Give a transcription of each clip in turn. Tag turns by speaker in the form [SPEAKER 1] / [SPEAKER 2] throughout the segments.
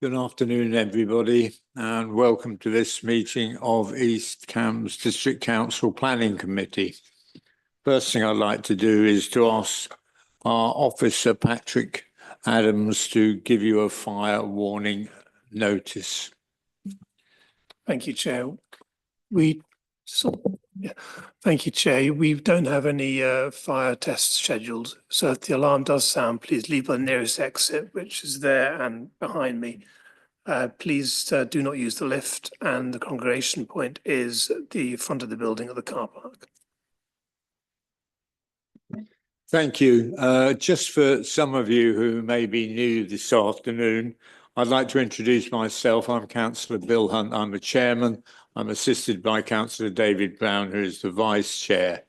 [SPEAKER 1] Good afternoon, everybody, and welcome to this meeting of East Cambs District Council Planning Committee. First thing I'd like to do is to ask our officer, Patrick Adams, to give you a fire warning notice.
[SPEAKER 2] Thank you, Chair. Thank you, Chair. We don't have any fire tests scheduled, so if the alarm does sound, please leave the nearest exit, which is there and behind me. Please do not use the lift, and the congregation point is at the front of the building at the car park.
[SPEAKER 1] Thank you. Just for some of you who may be new this afternoon, I'd like to introduce myself. I'm Councillor Bill Hunt. I'm the chairman. I'm assisted by Councillor David Brown, who is the vice chair.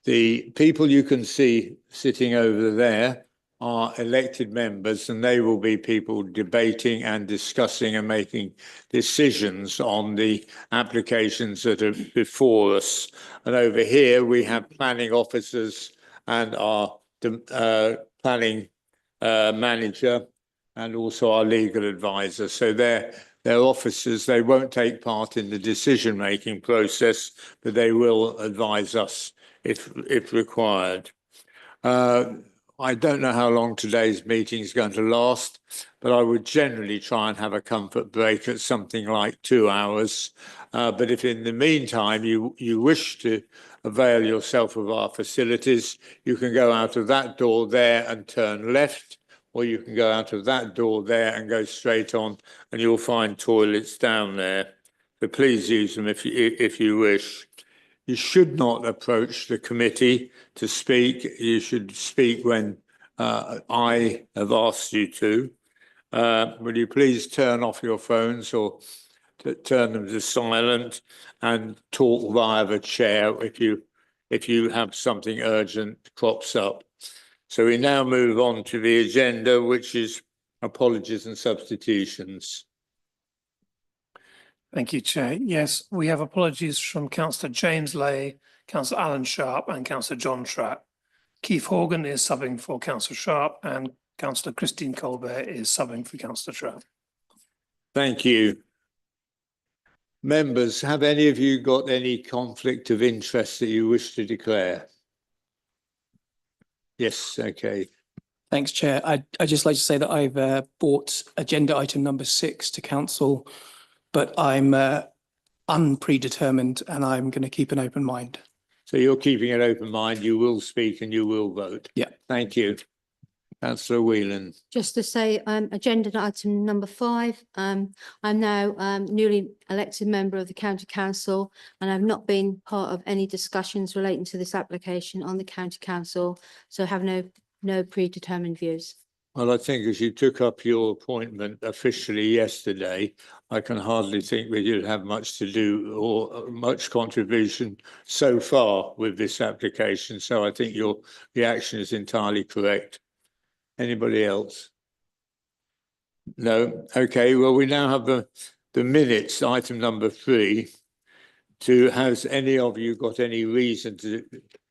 [SPEAKER 1] The people you can see sitting over there are elected members, and they will be people debating and discussing and making decisions on the applications that are before us. And over here we have planning officers and our planning manager, and also our legal advisor. So they're officers. They won't take part in the decision-making process, but they will advise us if required. I don't know how long today's meeting is going to last, but I would generally try and have a comfort break at something like 2 hours. But if in the meantime you wish to avail yourself of our facilities, you can go out of that door there and turn left, or you can go out of that door there and go straight on, and you'll find toilets down there. So please use them if you wish. You should not approach the committee to speak. You should speak when I have asked you to. Will you please turn off your phones or turn them to silent and talk via the chair if you have something urgent crops up. So we now move on to the agenda, which is apologies and substitutions.
[SPEAKER 2] Thank you, Chair. Yes, we have apologies from Councillor James Lay, Councillor Alan Sharp and Councillor John Trapp. Keith Horgan is subbing for Councillor Sharp and Councillor Christine Colbert is subbing for Councillor Trapp.
[SPEAKER 1] Thank you. Members, have any of you got any conflict of interest that you wish to declare? Yes, okay.
[SPEAKER 3] Thanks, Chair. I'd just like to say that I've brought agenda item number 6 to Council, but I'm unpredetermined and I'm going to keep an open mind.
[SPEAKER 1] So you're keeping an open mind, you will speak and you will vote?
[SPEAKER 3] Yeah.
[SPEAKER 1] Thank you. Councillor Whelan.
[SPEAKER 4] Just to say, agenda item number 5, I'm now newly elected member of the County Council, and I've not been part of any discussions relating to this application on the County Council, so have no predetermined views.
[SPEAKER 1] Well, I think as you took up your appointment officially yesterday, I can hardly think that you'd have much to do or much contribution so far with this application. So I think your reaction is entirely correct. Anybody else? No? Okay, well, we now have the minutes, item number 3. Has any of you got any reason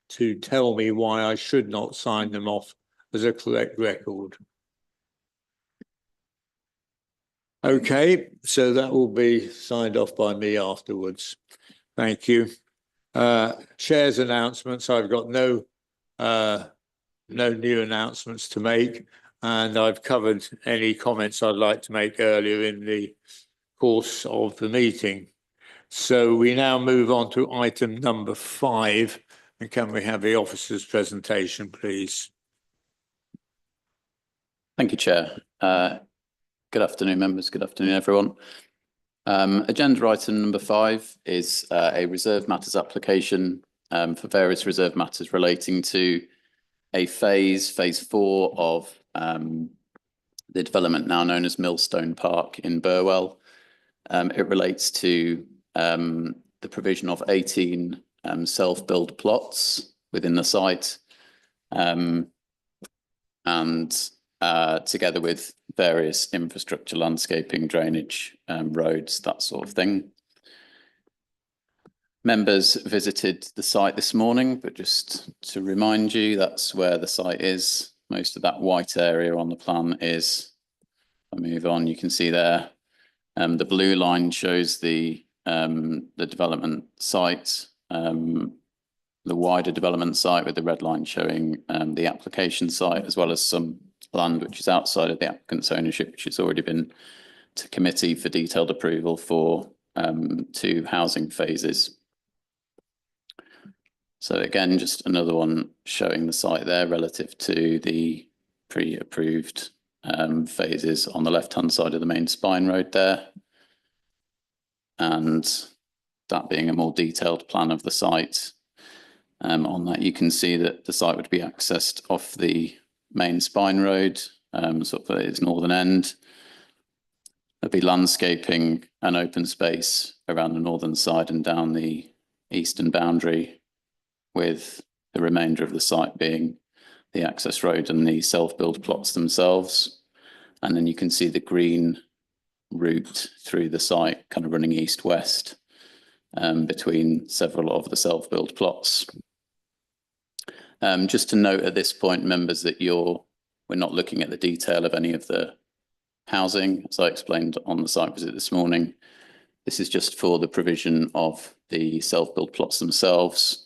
[SPEAKER 1] to tell me why I should not sign them off as a correct record? Okay, so that will be signed off by me afterwards. Thank you. Chair's announcements. I've got no new announcements to make, and I've covered any comments I'd like to make earlier in the course of the meeting. So we now move on to item number 5, and can we have the officer's presentation, please?
[SPEAKER 5] Thank you, Chair. Good afternoon, members. Good afternoon, everyone. Agenda item number 5 is a reserve matters application for various reserve matters relating to a phase 4 of the development now known as Millstone Park in Burwell. It relates to the provision of 18 self-build plots within the site, and together with various infrastructure, landscaping, drainage, roads, that sort of thing. Members visited the site this morning, but just to remind you, that's where the site is. Most of that white area on the plan is I move on, you can see there, the blue line shows the development site, the wider development site, with the red line showing the application site, as well as some land which is outside of the applicant's ownership, which has already been to committee for detailed approval for 2 housing phases. So again, just another one showing the site there relative to the pre-approved phases on the left-hand side of the main spine road there. And that being a more detailed plan of the site. On that, you can see that the site would be accessed off the main spine road, sort of at its northern end. There'll be landscaping and open space around the northern side and down the eastern boundary, with the remainder of the site being the access road and the self-build plots themselves. And then you can see the green route through the site kind of running east-west between several of the self-build plots. Just to note at this point, members, that we're not looking at the detail of any of the housing, as I explained on the site visit this morning. This is just for the provision of the self-build plots themselves,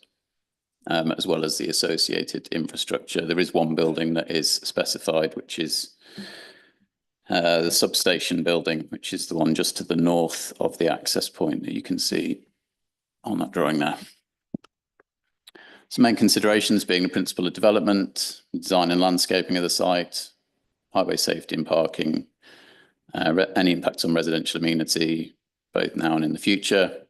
[SPEAKER 5] as well as the associated infrastructure. There is one building that is specified, which is the substation building, which is the one just to the north of the access point that you can see on that drawing there. Some main considerations being the principle of development, design and landscaping of the site, highway safety and parking, any impacts on residential amenity, both now and in the future,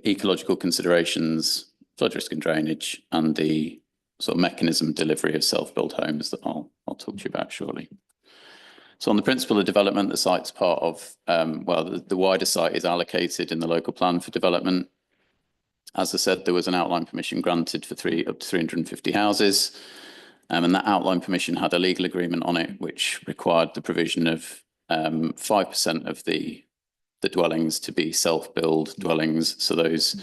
[SPEAKER 5] ecological considerations, flood risk and drainage, and the sort of mechanism delivery of self-built homes that I'll talk to you about shortly. So on the principle of development, the site's part of, the wider site is allocated in the local plan for development. As I said, there was an outline permission granted for up to 350 houses. And that outline permission had a legal agreement on it, which required the provision of 5% of the dwellings to be self-build dwellings. So those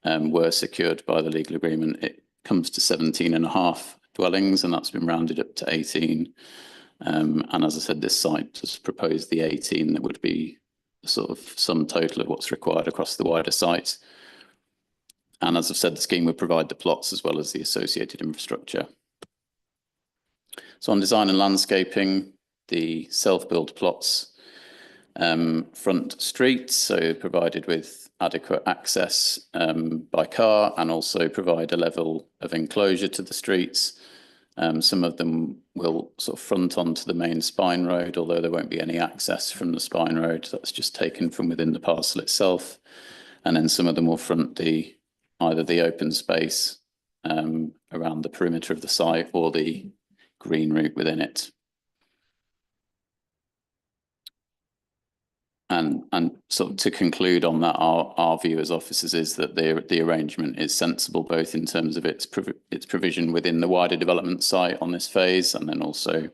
[SPEAKER 5] were secured by the legal agreement. It comes to 17.5 dwellings, and that's been rounded up to 18. And as I said, this site has proposed the 18 that would be sort of sum total of what's required across the wider site. And as I've said, the scheme would provide the plots as well as the associated infrastructure. So on design and landscaping, the self-build plots front streets, so provided with adequate access by car, and also provide a level of enclosure to the streets. Some of them will sort of front onto the main spine road, although there won't be any access from the spine road. That's just taken from within the parcel itself. And then some of them will front either the open space around the perimeter of the site or the green route within it. And sort of to conclude on that, our view as officers is that the arrangement is sensible, both in terms of its provision within the wider development site on this phase, and then also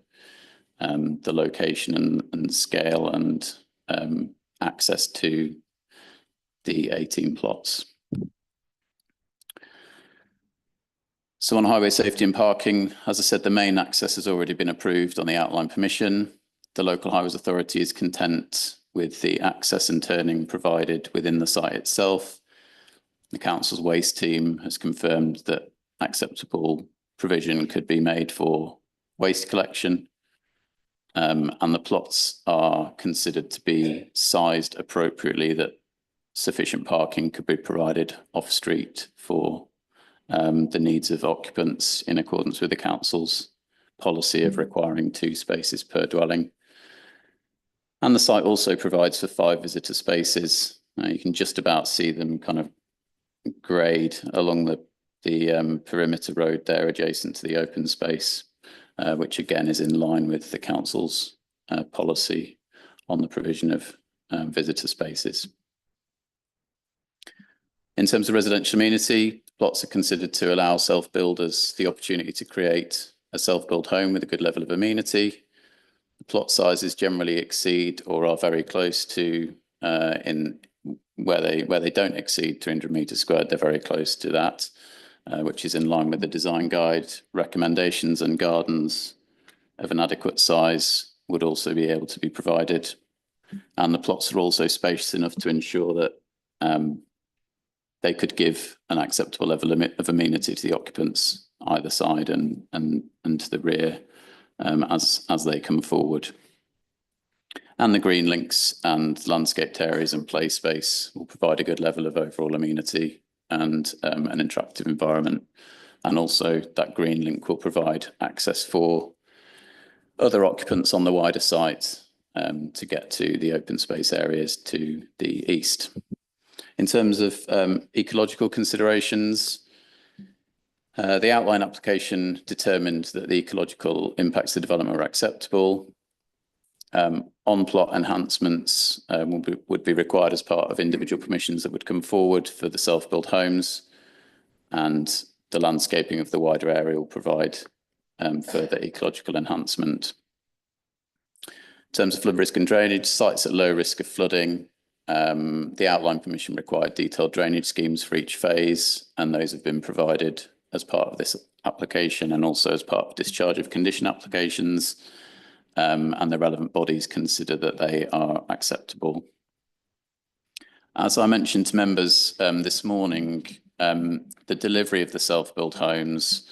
[SPEAKER 5] the location and scale and access to the 18 plots. So on highway safety and parking, as I said, the main access has already been approved on the outline permission. The local highways authority is content with the access and turning provided within the site itself. The council's waste team has confirmed that acceptable provision could be made for waste collection. And the plots are considered to be sized appropriately, that sufficient parking could be provided off street for the needs of occupants in accordance with the council's policy of requiring 2 spaces per dwelling. And the site also provides for 5 visitor spaces. You can just about see them kind of grade along the perimeter road there adjacent to the open space, which again is in line with the council's policy on the provision of visitor spaces. In terms of residential amenity, plots are considered to allow self-builders the opportunity to create a self-built home with a good level of amenity. The plot sizes generally exceed or are very close to, where they don't exceed 300 metres squared, they're very close to that, which is in line with the design guide recommendations and gardens of an adequate size would also be able to be provided. And the plots are also spacious enough to ensure that they could give an acceptable level of amenity to the occupants either side and to the rear as they come forward. And the green links and landscaped areas and play space will provide a good level of overall amenity and an attractive environment. And also that green link will provide access for other occupants on the wider site to get to the open space areas to the east. In terms of ecological considerations, the outline application determined that the ecological impacts of development were acceptable. On-plot enhancements would be required as part of individual permissions that would come forward for the self-built homes, and the landscaping of the wider area will provide further ecological enhancement. In terms of flood risk and drainage, sites at low risk of flooding, the outline permission required detailed drainage schemes for each phase, and those have been provided as part of this application and also as part of discharge of condition applications. And the relevant bodies consider that they are acceptable. As I mentioned to members this morning, the delivery of the self-built homes,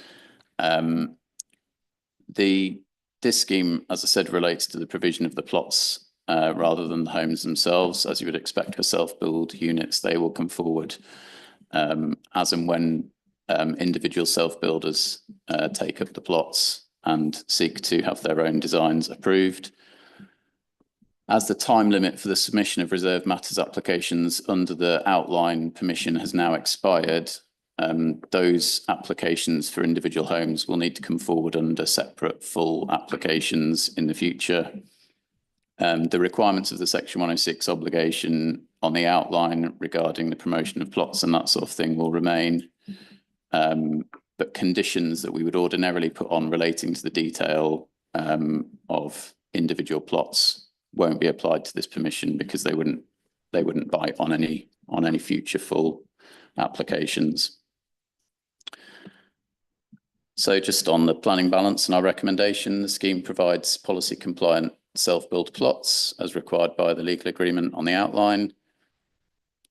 [SPEAKER 5] this scheme, as I said, relates to the provision of the plots rather than the homes themselves. As you would expect for self-build units, they will come forward as and when individual self-builders take up the plots and seek to have their own designs approved. As the time limit for the submission of reserved matters applications under the outline permission has now expired, those applications for individual homes will need to come forward under separate full applications in the future. The requirements of the Section 106 obligation on the outline regarding the promotion of plots and that sort of thing will remain. But conditions that we would ordinarily put on relating to the detail of individual plots won't be applied to this permission because they wouldn't bite on any future full applications. So just on the planning balance and our recommendation, the scheme provides policy compliant self-built plots as required by the legal agreement on the outline.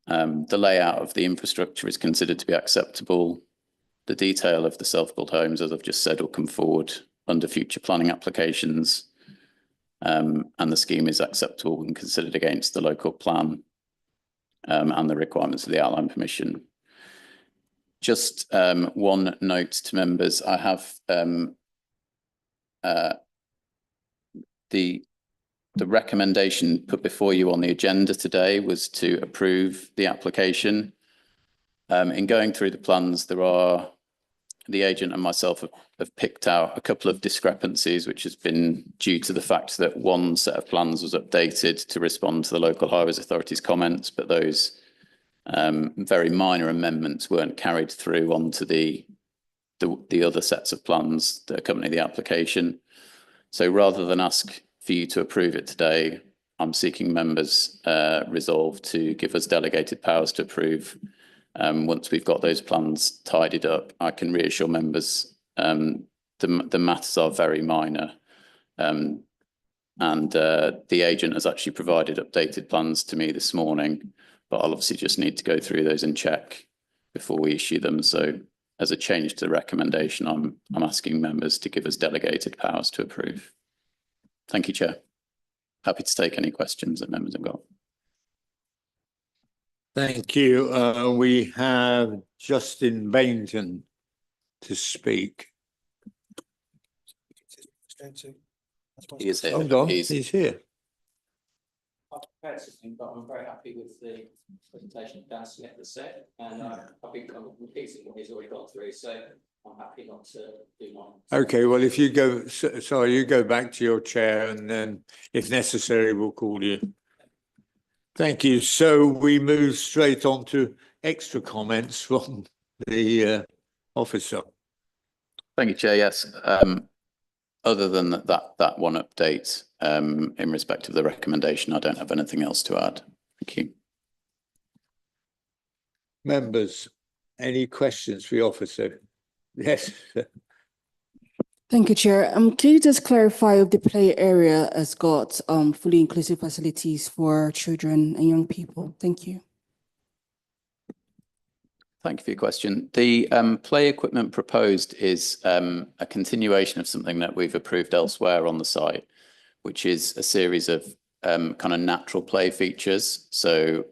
[SPEAKER 5] The layout of the infrastructure is considered to be acceptable. The detail of the self-built homes, as I've just said, will come forward under future planning applications. And the scheme is acceptable when considered against the local plan and the requirements of the outline permission. Just one note to members, I have the recommendation put before you on the agenda today was to approve the application. In going through the plans, the agent and myself have picked out a couple of discrepancies, which has been due to the fact that one set of plans was updated to respond to the local highways authority's comments, but those very minor amendments weren't carried through onto the other sets of plans that accompany the application. So rather than ask for you to approve it today, I'm seeking members' resolve to give us delegated powers to approve. Once we've got those plans tidied up, I can reassure members the matters are very minor. And the agent has actually provided updated plans to me this morning, but I'll obviously just need to go through those and check before we issue them. So as a change to the recommendation, I'm asking members to give us delegated powers to approve. Thank you, Chair. Happy to take any questions that members have got.
[SPEAKER 1] Thank you. We have Justin Bainton to speak.
[SPEAKER 5] He is here.
[SPEAKER 1] Hold on, he's here.
[SPEAKER 6] I've prepared something, but I'm very happy with the presentation Dan Smith has said, and I think I'm repeating what he's already gone through, so I'm happy not to do mine.
[SPEAKER 1] Okay, well, if you go, sorry, you go back to your chair and then if necessary, we'll call you. Thank you. So we move straight on to extra comments from the officer.
[SPEAKER 5] Thank you, Chair. Yes. Other than that one update in respect of the recommendation, I don't have anything else to add. Thank you.
[SPEAKER 1] Members, any questions for the officer? Yes.
[SPEAKER 7] Thank you, Chair. Can you just clarify if the play area has got fully inclusive facilities for children and young people? Thank you.
[SPEAKER 5] Thank you for your question. The play equipment proposed is a continuation of something that we've approved elsewhere on the site, which is a series of kind of natural play features. So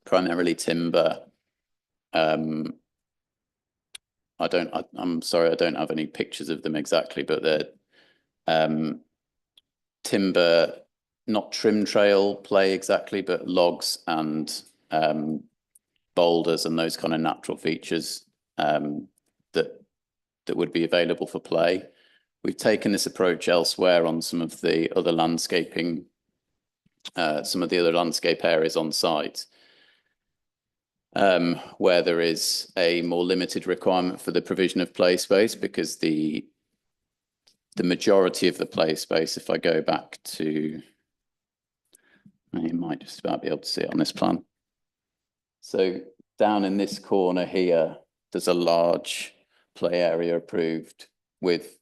[SPEAKER 5] primarily timber. I'm sorry, I don't have any pictures of them exactly, but they're timber, not trim trail play exactly, but logs and boulders and those kind of natural features that would be available for play. We've taken this approach elsewhere on some of the other landscaping, some of the other landscape areas on site, where there is a more limited requirement for the provision of play space, because the majority of the play space, if I go back to, you might just about be able to see it on this plan. So down in this corner here, there's a large play area approved with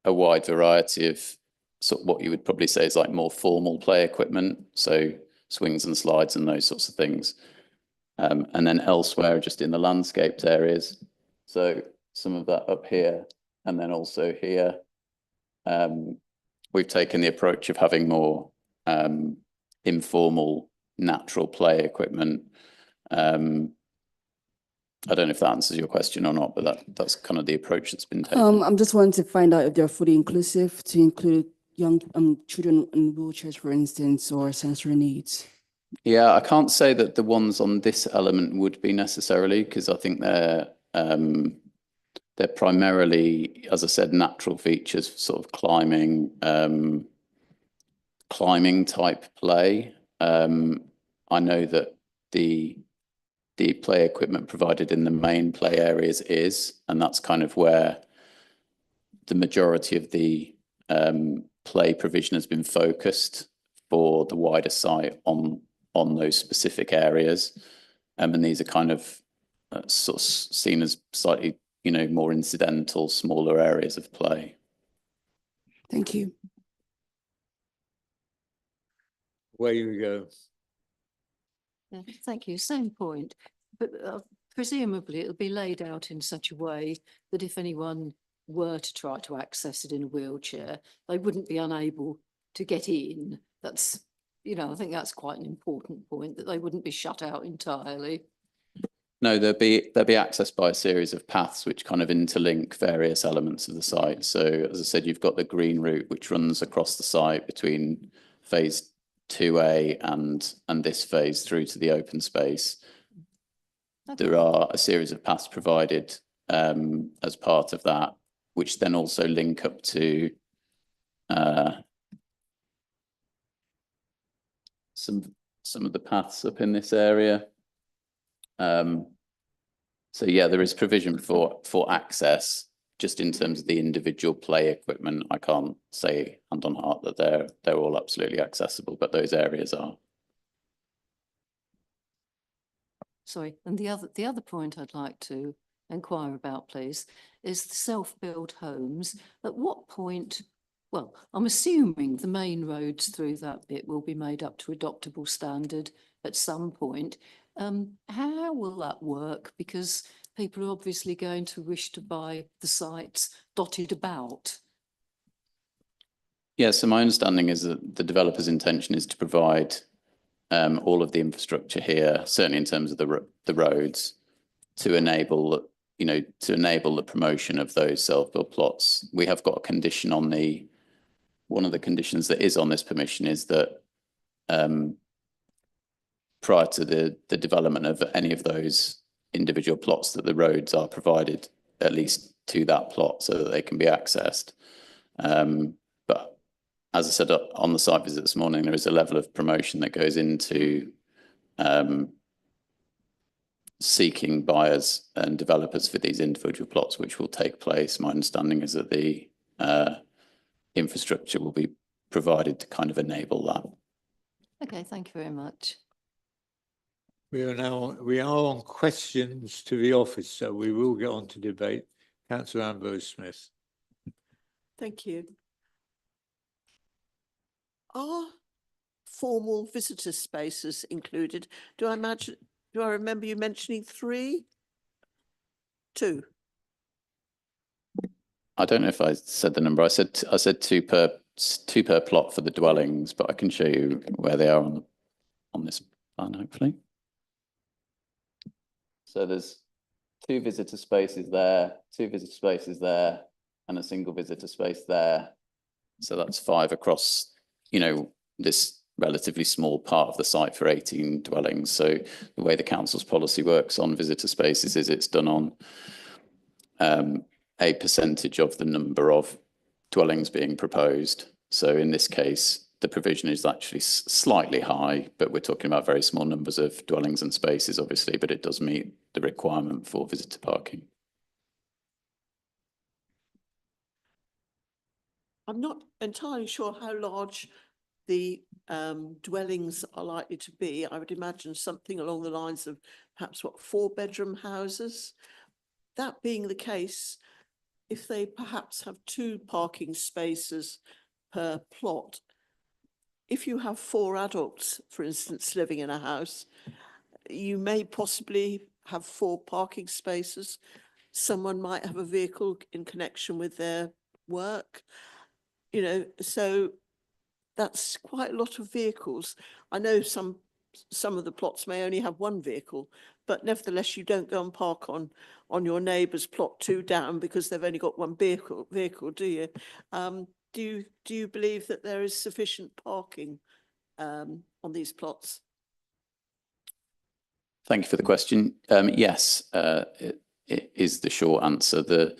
[SPEAKER 5] a wide variety of sort of what you would probably say is like more formal play equipment. So swings and slides and those sorts of things. And then elsewhere, just in the landscaped areas. So some of that up here, and then also here, we've taken the approach of having more informal, natural play equipment. I don't know if that answers your question or not, but that's kind of the approach that's been taken.
[SPEAKER 7] I'm just wanting to find out if they're fully inclusive to include young children in wheelchairs, for instance, or sensory needs.
[SPEAKER 5] Yeah, I can't say that the ones on this element would be necessarily, because I think they're primarily, as I said, natural features, sort of climbing type play. I know that the play equipment provided in the main play areas is, and that's kind of where the majority of the play provision has been focused for the wider site on those specific areas. And these are kind of sort of seen as slightly, you know, more incidental, smaller areas of play.
[SPEAKER 7] Thank you.
[SPEAKER 1] Where you go.
[SPEAKER 8] Yeah, thank you. Same point, but presumably it'll be laid out in such a way that if anyone were to try to access it in a wheelchair, they wouldn't be unable to get in. That's, you know, I think that's quite an important point, that they wouldn't be shut out entirely.
[SPEAKER 5] No, they'll be accessed by a series of paths which kind of interlink various elements of the site. So as I said, you've got the green route which runs across the site between phase 2A and this phase through to the open space.
[SPEAKER 8] Okay.
[SPEAKER 5] There are a series of paths provided as part of that, which then also link up to some of the paths up in this area. So yeah, there is provision for access. Just in terms of the individual play equipment, I can't say hand on heart that they're all absolutely accessible, but those areas are.
[SPEAKER 8] Sorry, and the other point I'd like to inquire about, please, is the self-built homes. At what point, well, I'm assuming the main roads through that bit will be made up to adoptable standard at some point. How will that work? Because people are obviously going to wish to buy the sites dotted about.
[SPEAKER 5] Yeah, so my understanding is that the developer's intention is to provide all of the infrastructure here, certainly in terms of the roads, to enable, you know, to enable the promotion of those self-built plots. We have got a condition on one of the conditions that is on this permission is that prior to the development of any of those individual plots, that the roads are provided at least to that plot so that they can be accessed. But as I said on the site visit this morning, there is a level of promotion that goes into seeking buyers and developers for these individual plots, which will take place. My understanding is that the infrastructure will be provided to kind of enable that.
[SPEAKER 8] Okay, thank you very much.
[SPEAKER 1] We are on questions to the office, so we will get on to debate. Councillor Ambrose Smith.
[SPEAKER 9] Thank you. Are formal visitor spaces included? Do I remember you mentioning 3? 2.
[SPEAKER 5] I don't know if I said the number. I said two per plot for the dwellings, but I can show you where they are on this plan, hopefully. So there's 2 visitor spaces there, 2 visitor spaces there, and a single visitor space there. So that's 5 across, you know, this relatively small part of the site for 18 dwellings. So the way the council's policy works on visitor spaces is it's done on a percentage of the number of dwellings being proposed. So in this case, the provision is actually slightly high, but we're talking about very small numbers of dwellings and spaces, obviously, but it does meet the requirement for visitor parking.
[SPEAKER 9] I'm not entirely sure how large the dwellings are likely to be. I would imagine something along the lines of perhaps 4-bedroom houses. That being the case, if they perhaps have 2 parking spaces per plot, if you have 4 adults, for instance, living in a house, you may possibly have 4 parking spaces. Someone might have a vehicle in connection with their work, you know, so that's quite a lot of vehicles. I know some of the plots may only have 1 vehicle, but nevertheless, you don't go and park on your neighbour's plot 2 down because they've only got 1 vehicle, do you? Do you believe that there is sufficient parking on these plots?
[SPEAKER 5] Thank you for the question. Yes, it is the short answer.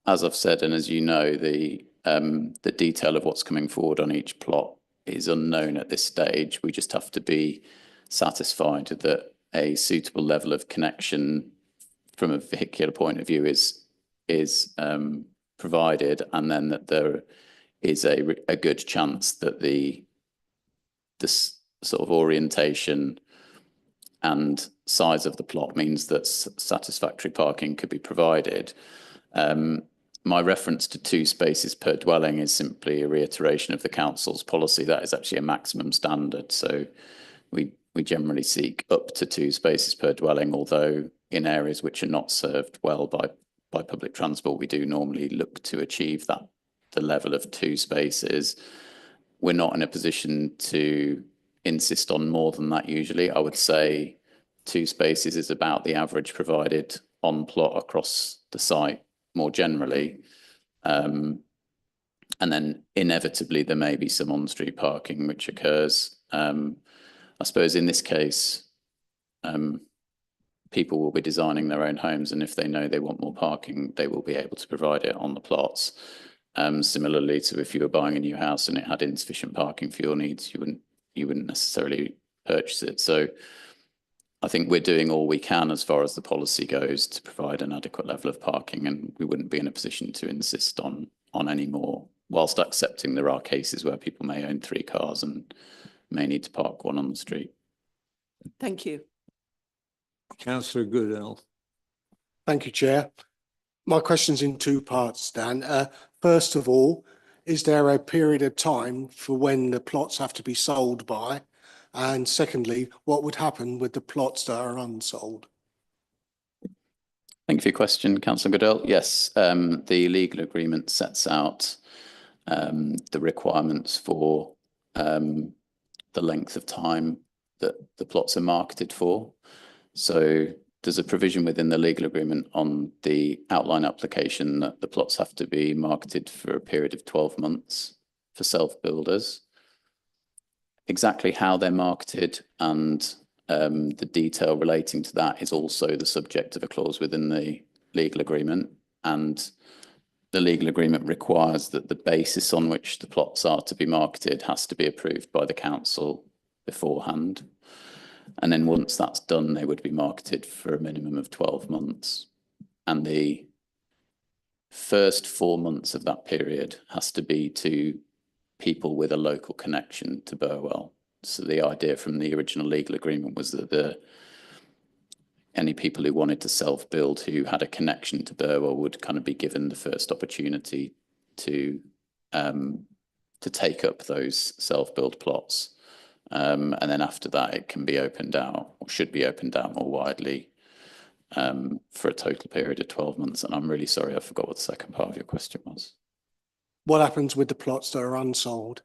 [SPEAKER 5] As I've said, and as you know, the detail of what's coming forward on each plot is unknown at this stage. We just have to be satisfied that a suitable level of connection from a vehicular point of view is provided, and then that there is a good chance that this sort of orientation and size of the plot means that satisfactory parking could be provided. My reference to 2 spaces per dwelling is simply a reiteration of the council's policy. That is actually a maximum standard. So we generally seek up to 2 spaces per dwelling, although in areas which are not served well by public transport, we do normally look to achieve the level of 2 spaces. We're not in a position to insist on more than that usually. I would say 2 spaces is about the average provided on plot across the site more generally. And then inevitably there may be some on-street parking which occurs. I suppose in this case, people will be designing their own homes, and if they know they want more parking, they will be able to provide it on the plots. Similarly to if you were buying a new house and it had insufficient parking for your needs, you wouldn't necessarily purchase it. So I think we're doing all we can as far as the policy goes to provide an adequate level of parking, and we wouldn't be in a position to insist on any more, whilst accepting there are cases where people may own 3 cars and may need to park 1 on the street.
[SPEAKER 9] Thank you.
[SPEAKER 1] Councillor Goodell.
[SPEAKER 10] Thank you, Chair. My question's in 2 parts, Dan. First of all, is there a period of time for when the plots have to be sold by? And secondly, what would happen with the plots that are unsold?
[SPEAKER 5] Thank you for your question, Councillor Goodell. Yes, the legal agreement sets out the requirements for the length of time that the plots are marketed for. So there's a provision within the legal agreement on the outline application that the plots have to be marketed for a period of 12 months for self-builders. Exactly how they're marketed and the detail relating to that is also the subject of a clause within the legal agreement, and the legal agreement requires that the basis on which the plots are to be marketed has to be approved by the council beforehand. And then once that's done, they would be marketed for a minimum of 12 months. And the first 4 months of that period has to be to people with a local connection to Burwell. So the idea from the original legal agreement was that any people who wanted to self-build who had a connection to Burwell would kind of be given the first opportunity to take up those self-build plots. And then after that, it can be opened out, or should be opened out more widely, for a total period of 12 months. And I'm really sorry, I forgot what the second part of your question was.
[SPEAKER 10] What happens with the plots that are unsold?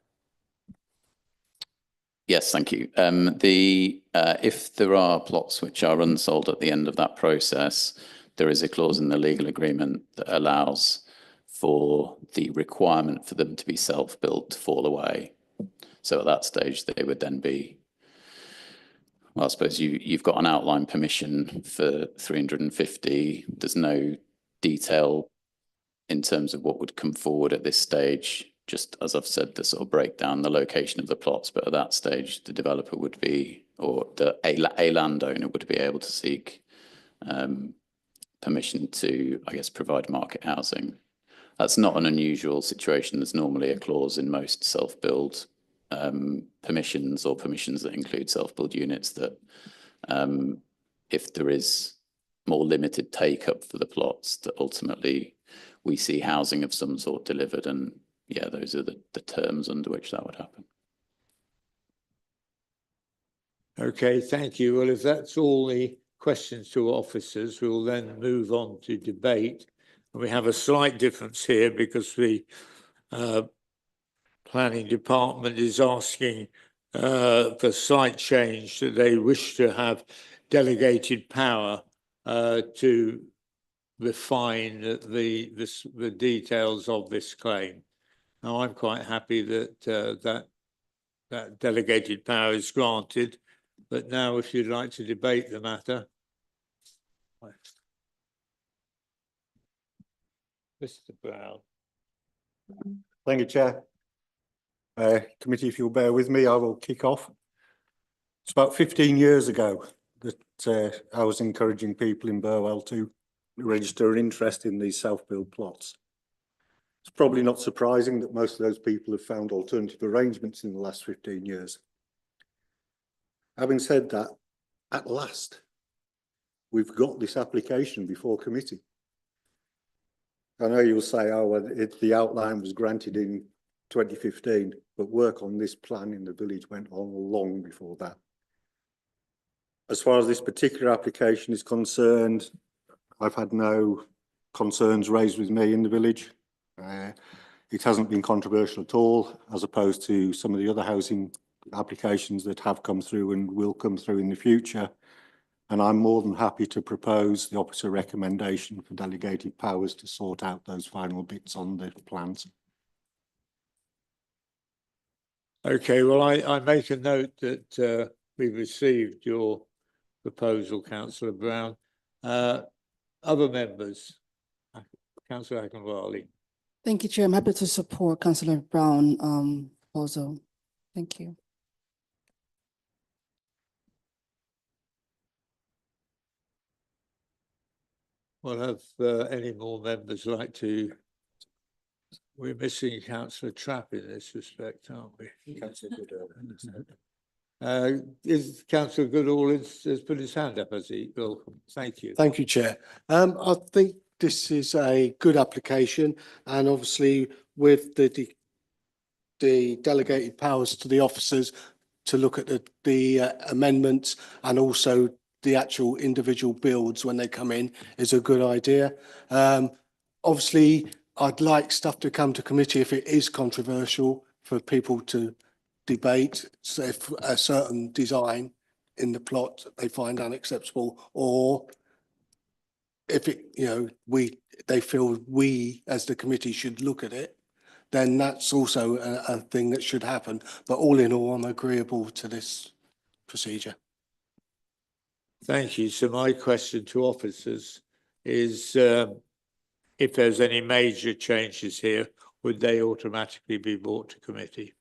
[SPEAKER 5] Yes, thank you. If there are plots which are unsold at the end of that process, there is a clause in the legal agreement that allows for the requirement for them to be self-built to fall away. So at that stage, they would then be, well, I suppose you've got an outline permission for 350. There's no detail in terms of what would come forward at this stage. Just as I've said, the sort of breakdown, the location of the plots, but at that stage, the developer would be, or a landowner would be able to seek permission to, I guess, provide market housing. That's not an unusual situation. There's normally a clause in most self-build permissions, or permissions that include self-build units, that if there is more limited take-up for the plots, that ultimately we see housing of some sort delivered. And yeah, those are the terms under which that would happen.
[SPEAKER 1] Okay, thank you. Well, if that's all the questions to officers, we'll then move on to debate. We have a slight difference here because the planning department is asking for slight change, that they wish to have delegated power to refine the details of this claim. Now, I'm quite happy that that delegated power is granted, but now if you'd like to debate the matter. Mr. Brown.
[SPEAKER 11] Thank you, Chair. Committee, if you'll bear with me, I will kick off. It's about 15 years ago that I was encouraging people in Burwell to register an interest in these self-build plots. It's probably not surprising that most of those people have found alternative arrangements in the last 15 years. Having said that, at last, we've got this application before committee. I know you'll say, oh, well, the outline was granted in 2015, but work on this plan in the village went on long before that. As far as this particular application is concerned, I've had no concerns raised with me in the village. It hasn't been controversial at all, as opposed to some of the other housing applications that have come through and will come through in the future. And I'm more than happy to propose the opposite recommendation for delegated powers to sort out those final bits on the plans.
[SPEAKER 1] Okay, well, I make a note that we've received your proposal, Councillor Brown. Other members, Councillor Akinwale.
[SPEAKER 7] Thank you, Chair. I'm happy to support Councillor Brown proposal. Thank you.
[SPEAKER 1] Well, have any more members like to? We're missing Councillor Trapp in this respect, aren't we? Is Councillor Goodall has put his hand up, has he? Well, thank you.
[SPEAKER 10] Thank you, Chair. I think this is a good application, and obviously with the delegated powers to the officers to look at the amendments and also the actual individual builds when they come in is a good idea. Obviously, I'd like stuff to come to committee if it is controversial for people to debate. So if a certain design in the plot they find unacceptable, or if it, they feel we as the committee should look at it, then that's also a thing that should happen. But all in all, I'm agreeable to this procedure.
[SPEAKER 1] Thank you. So my question to officers is, if there's any major changes here, would they automatically be brought to committee?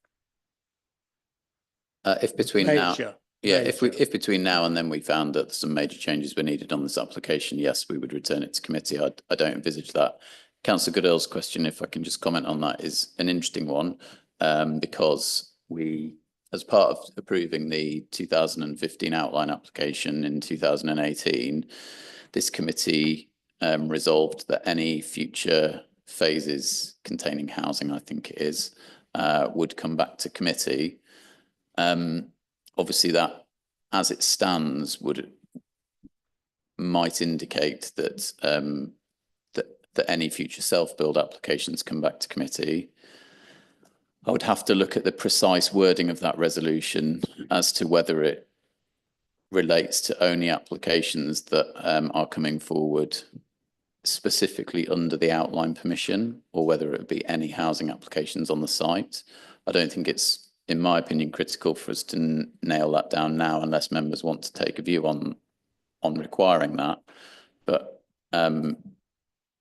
[SPEAKER 5] If between now, yeah,
[SPEAKER 1] major.
[SPEAKER 5] if between now and then we found that some major changes were needed on this application, yes, we would return it to committee. I don't envisage that. Councillor Goodall's question, if I can just comment on that, is an interesting one, because we as part of approving the 2015 outline application in 2018, this committee resolved that any future phases containing housing, I think it is, would come back to committee. Obviously that, as it stands, might indicate that that any future self-build applications come back to committee. I would have to look at the precise wording of that resolution as to whether it relates to only applications that are coming forward specifically under the outline permission, or whether it would be any housing applications on the site. I don't think it's, in my opinion, critical for us to nail that down now, unless members want to take a view on requiring that. But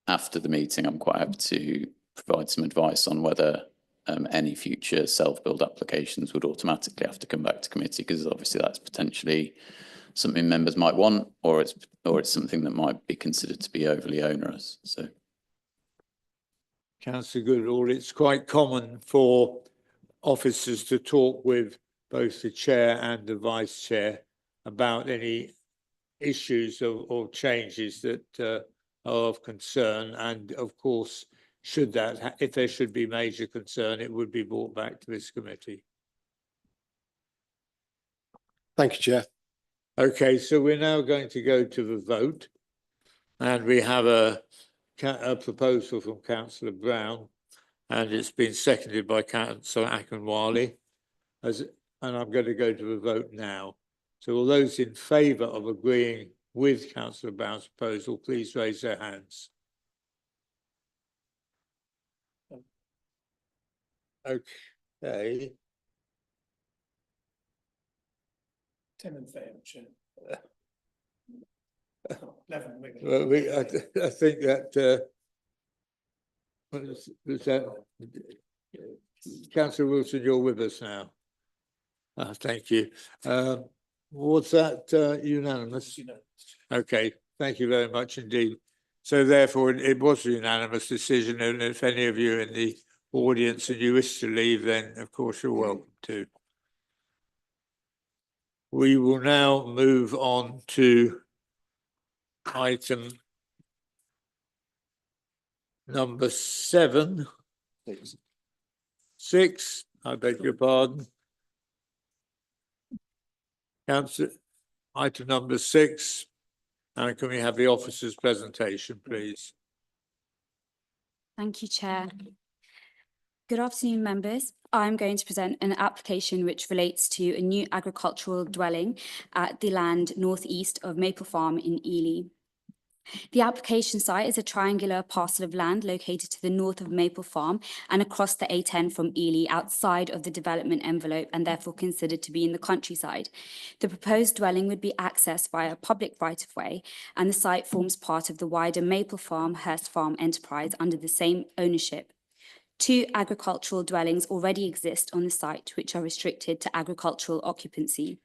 [SPEAKER 5] after the meeting, I'm quite happy to provide some advice on whether any future self-build applications would automatically have to come back to committee, because obviously that's potentially something members might want, or it's something that might be considered to be overly onerous. So,
[SPEAKER 1] Councillor Goodall, it's quite common for officers to talk with both the chair and the vice chair about any issues or changes that are of concern, and of course, if there should be major concern, it would be brought back to this committee.
[SPEAKER 10] Thank you, Chair.
[SPEAKER 1] Okay, so we're now going to go to the vote, and we have a proposal from Councillor Brown, and it's been seconded by Councillor Akinwale, and I'm going to go to the vote now. So all those in favour of agreeing with Councillor Brown's proposal, please raise their hands. Okay.
[SPEAKER 2] 10 in favour, Chair. 11.
[SPEAKER 1] Well, I think that was that Councillor Wilson, you're with us now. Thank you. Was that unanimous? Okay, thank you very much indeed. So therefore, it was a unanimous decision, and if any of you in the audience and you wish to leave, then of course you're welcome to. We will now move on to item number 6, I beg your pardon. Councillor, item number 6, and can we have the officer's presentation, please?
[SPEAKER 12] Thank you, Chair. Good afternoon, members. I'm going to present an application which relates to a new agricultural dwelling at the land northeast of Maple Farm in Ely. The application site is a triangular parcel of land located to the north of Maple Farm and across the A10 from Ely, outside of the development envelope, and therefore considered to be in the countryside. The proposed dwelling would be accessed via a public right-of-way, and the site forms part of the wider Maple Farm Hurst Farm enterprise under the same ownership. 2 agricultural dwellings already exist on the site, which are restricted to agricultural occupancy.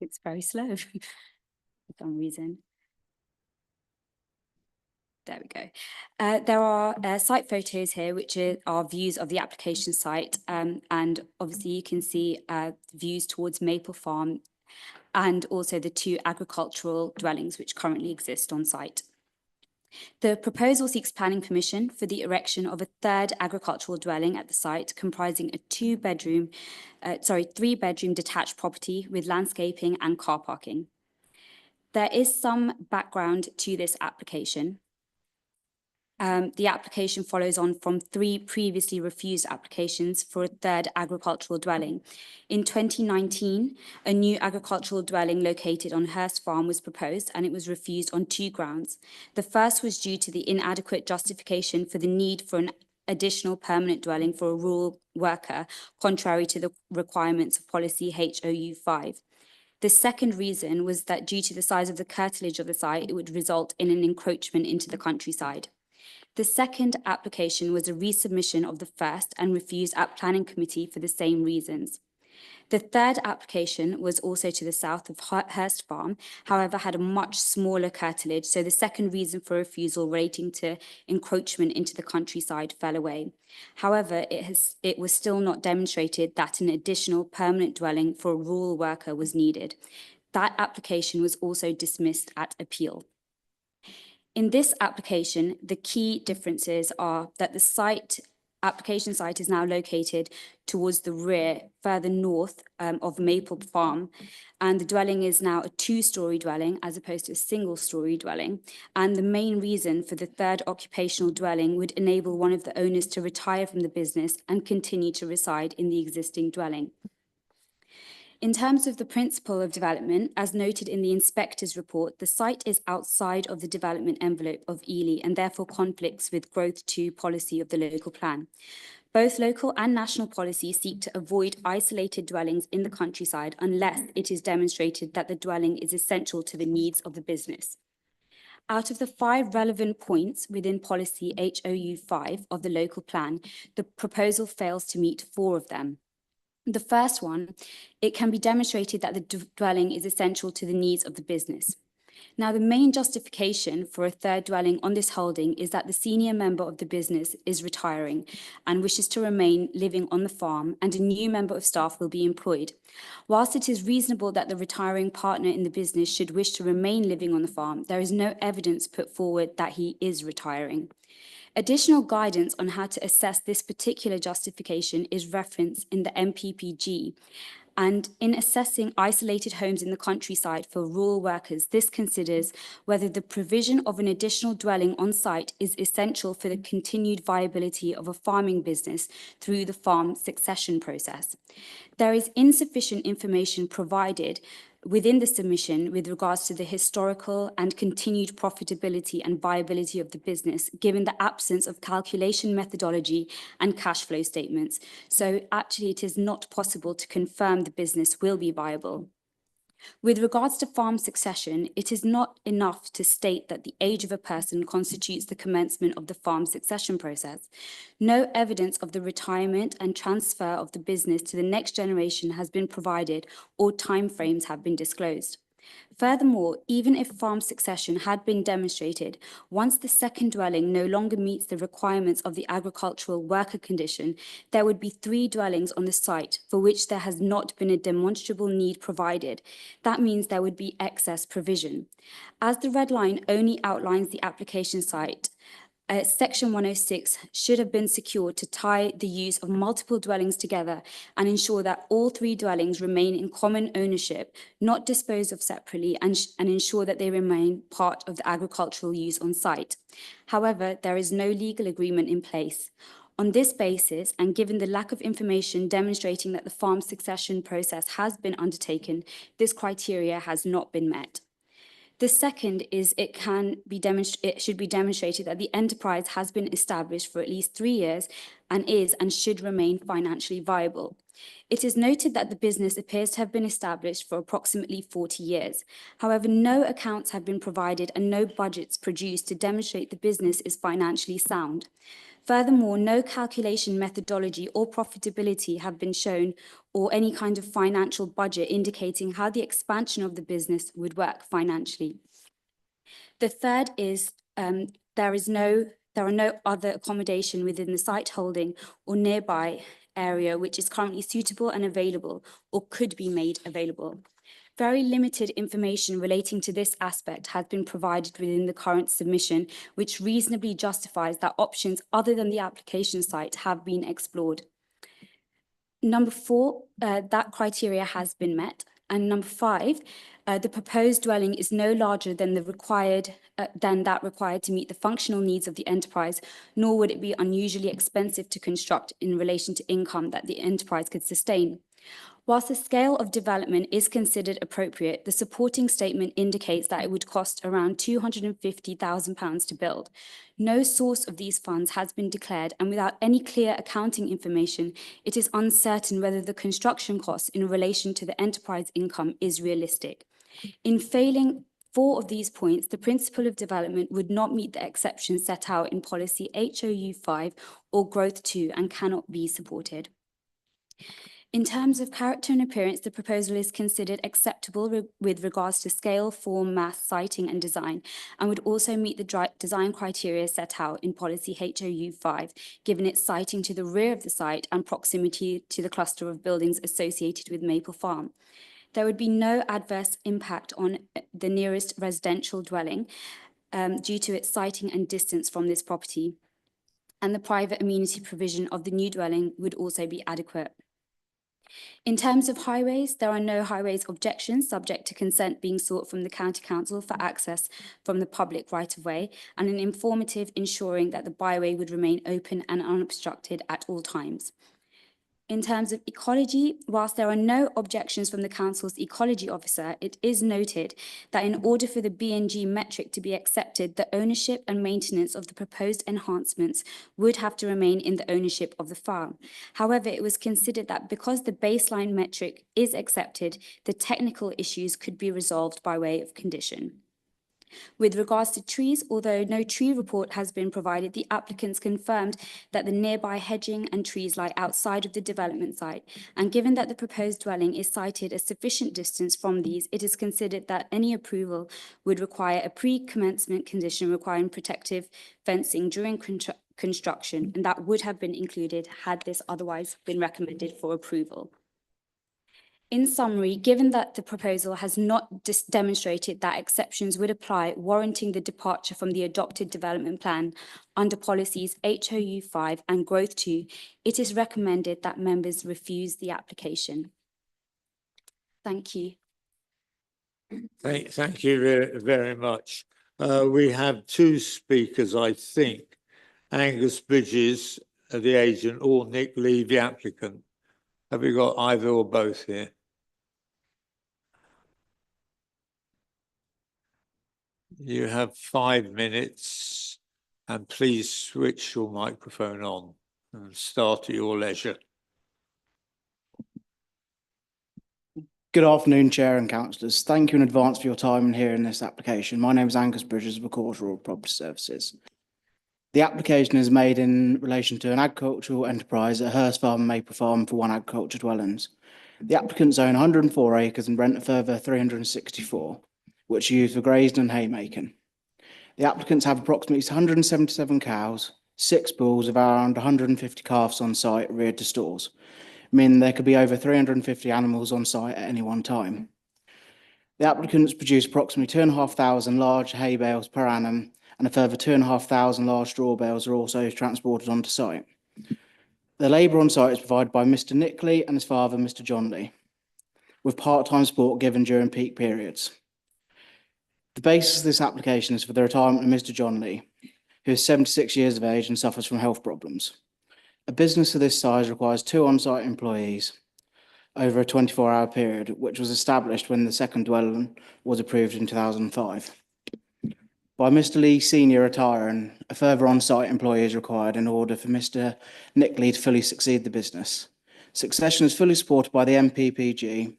[SPEAKER 12] It's very slow for some reason. There we go. There are site photos here, which are views of the application site. And obviously you can see views towards Maple Farm and also the 2 agricultural dwellings which currently exist on site. The proposal seeks planning permission for the erection of a 3rd agricultural dwelling at the site, comprising a 3-bedroom detached property with landscaping and car parking. There is some background to this application. The application follows on from 3 previously refused applications for a 3rd agricultural dwelling. In 2019, a new agricultural dwelling located on Hurst Farm was proposed, and it was refused on 2 grounds. The first was due to the inadequate justification for the need for an additional permanent dwelling for a rural worker, contrary to the requirements of policy HOU 5. The second reason was that due to the size of the curtilage of the site, it would result in an encroachment into the countryside. The second application was a resubmission of the first and refused at Planning Committee for the same reasons. The third application was also to the south of Hurst Farm, however, had a much smaller curtilage, so the second reason for refusal relating to encroachment into the countryside fell away. However, it was still not demonstrated that an additional permanent dwelling for a rural worker was needed. That application was also dismissed at appeal. In this application, the key differences are that the application site is now located towards the rear, further north of Maple Farm, and the dwelling is now a two-storey dwelling as opposed to a single-storey dwelling. And the main reason for the third occupational dwelling would enable one of the owners to retire from the business and continue to reside in the existing dwelling. In terms of the principle of development, as noted in the inspector's report, the site is outside of the development envelope of Ely and therefore conflicts with Growth 2 policy of the local plan. Both local and national policies seek to avoid isolated dwellings in the countryside unless it is demonstrated that the dwelling is essential to the needs of the business. Out of the 5 relevant points within policy HOU 5 of the local plan, the proposal fails to meet 4 of them. The first one, it can be demonstrated that the dwelling is essential to the needs of the business. Now, the main justification for a third dwelling on this holding is that the senior member of the business is retiring and wishes to remain living on the farm, and a new member of staff will be employed. Whilst it is reasonable that the retiring partner in the business should wish to remain living on the farm, there is no evidence put forward that he is retiring. Additional guidance on how to assess this particular justification is referenced in the MPPG. And in assessing isolated homes in the countryside for rural workers, this considers whether the provision of an additional dwelling on site is essential for the continued viability of a farming business through the farm succession process. There is insufficient information provided within the submission with regards to the historical and continued profitability and viability of the business, given the absence of calculation methodology and cash flow statements. So actually, it is not possible to confirm the business will be viable. With regards to farm succession, it is not enough to state that the age of a person constitutes the commencement of the farm succession process. No evidence of the retirement and transfer of the business to the next generation has been provided or timeframes have been disclosed. Furthermore, even if farm succession had been demonstrated, once the second dwelling no longer meets the requirements of the agricultural worker condition, there would be 3 dwellings on the site for which there has not been a demonstrable need provided. That means there would be excess provision. As the red line only outlines the application site, Section 106 should have been secured to tie the use of multiple dwellings together and ensure that all 3 dwellings remain in common ownership, not disposed of separately, and ensure that they remain part of the agricultural use on site. However, there is no legal agreement in place. On this basis, and given the lack of information demonstrating that the farm succession process has been undertaken, this criteria has not been met. The second is it should be demonstrated that the enterprise has been established for at least 3 years and is and should remain financially viable. It is noted that the business appears to have been established for approximately 40 years. However, no accounts have been provided and no budgets produced to demonstrate the business is financially sound. Furthermore, no calculation methodology or profitability have been shown or any kind of financial budget indicating how the expansion of the business would work financially. The third is there are no other accommodation within the site holding or nearby area which is currently suitable and available or could be made available. Very limited information relating to this aspect has been provided within the current submission, which reasonably justifies that options other than the application site have been explored. Number 4, that criteria has been met. And number 5, the proposed dwelling is no larger than that required to meet the functional needs of the enterprise, nor would it be unusually expensive to construct in relation to income that the enterprise could sustain. Whilst the scale of development is considered appropriate, the supporting statement indicates that it would cost around £250,000 to build. No source of these funds has been declared, and without any clear accounting information, it is uncertain whether the construction cost in relation to the enterprise income is realistic. In failing 4 of these points, the principle of development would not meet the exceptions set out in policy HOU 5 or growth 2 and cannot be supported. In terms of character and appearance, the proposal is considered acceptable with regards to scale, form, mass, siting and design, and would also meet the design criteria set out in policy HOU 5, given its siting to the rear of the site and proximity to the cluster of buildings associated with Maple Farm. There would be no adverse impact on the nearest residential dwelling due to its siting and distance from this property, and the private amenity provision of the new dwelling would also be adequate. In terms of highways, there are no highways objections subject to consent being sought from the County Council for access from the public right-of-way and an informative ensuring that the byway would remain open and unobstructed at all times. In terms of ecology, whilst there are no objections from the Council's ecology officer, it is noted that in order for the BNG metric to be accepted, the ownership and maintenance of the proposed enhancements would have to remain in the ownership of the farm. However, it was considered that because the baseline metric is accepted, the technical issues could be resolved by way of condition. With regards to trees, although no tree report has been provided, the applicants confirmed that the nearby hedging and trees lie outside of the development site. And given that the proposed dwelling is sited a sufficient distance from these, it is considered that any approval would require a pre-commencement condition requiring protective fencing during construction, and that would have been included had this otherwise been recommended for approval. In summary, given that the proposal has not demonstrated that exceptions would apply, warranting the departure from the adopted development plan under policies HOU 5 and Growth 2, it is recommended that members refuse the application. Thank you.
[SPEAKER 1] Thank you very much. We have two speakers, I think. Angus Bridges, the agent, or Nick Lee, the applicant. Have we got either or both here? You have 5 minutes, and please switch your microphone on and start at your leisure.
[SPEAKER 13] Good afternoon, Chair and Councillors. Thank you in advance for your time in hearing this application. My name is Angus Bridges of Accord Rural Property Services. The application is made in relation to an agricultural enterprise at Hurst Farm and Maple Farm for 1 agriculture dwellings. The applicants own 104 acres and rent a further 364. Which are used for grazing and haymaking. The applicants have approximately 177 cows, 6 bulls with around 150 calves on site reared to stores, meaning there could be over 350 animals on site at any one time. The applicants produce approximately 2,500 large hay bales per annum, and a further 2,500 large straw bales are also transported onto site. The labour on site is provided by Mr. Nick Lee and his father, Mr. John Lee, with part-time support given during peak periods. The basis of this application is for the retirement of Mr. John Lee, who is 76 years of age and suffers from health problems. A business of this size requires 2 on-site employees over a 24-hour period, which was established when the second dwelling was approved in 2005. By Mr. Lee Senior retiring, a further on-site employee is required in order for Mr. Nick Lee to fully succeed the business. Succession is fully supported by the MPPG.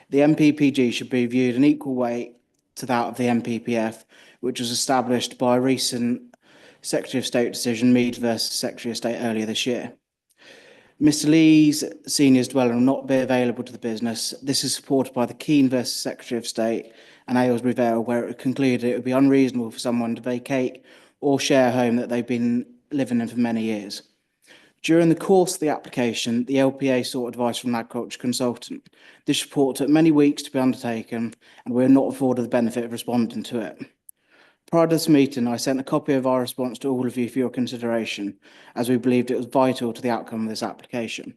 [SPEAKER 13] The MPPG should be viewed in equal weight to that of the MPPF, which was established by a recent Secretary of State decision, Mead versus Secretary of State, earlier this year. Mr. Lee's Senior's dwelling will not be available to the business. This is supported by the Keane versus Secretary of State and Aylesbury Vale, where it concluded it would be unreasonable for someone to vacate or share a home that they've been living in for many years. During the course of the application, the LPA sought advice from an agriculture consultant. This report took many weeks to be undertaken, and we were not afforded the benefit of responding to it. Prior to this meeting, I sent a copy of our response to all of you for your consideration, as we believed it was vital to the outcome of this application.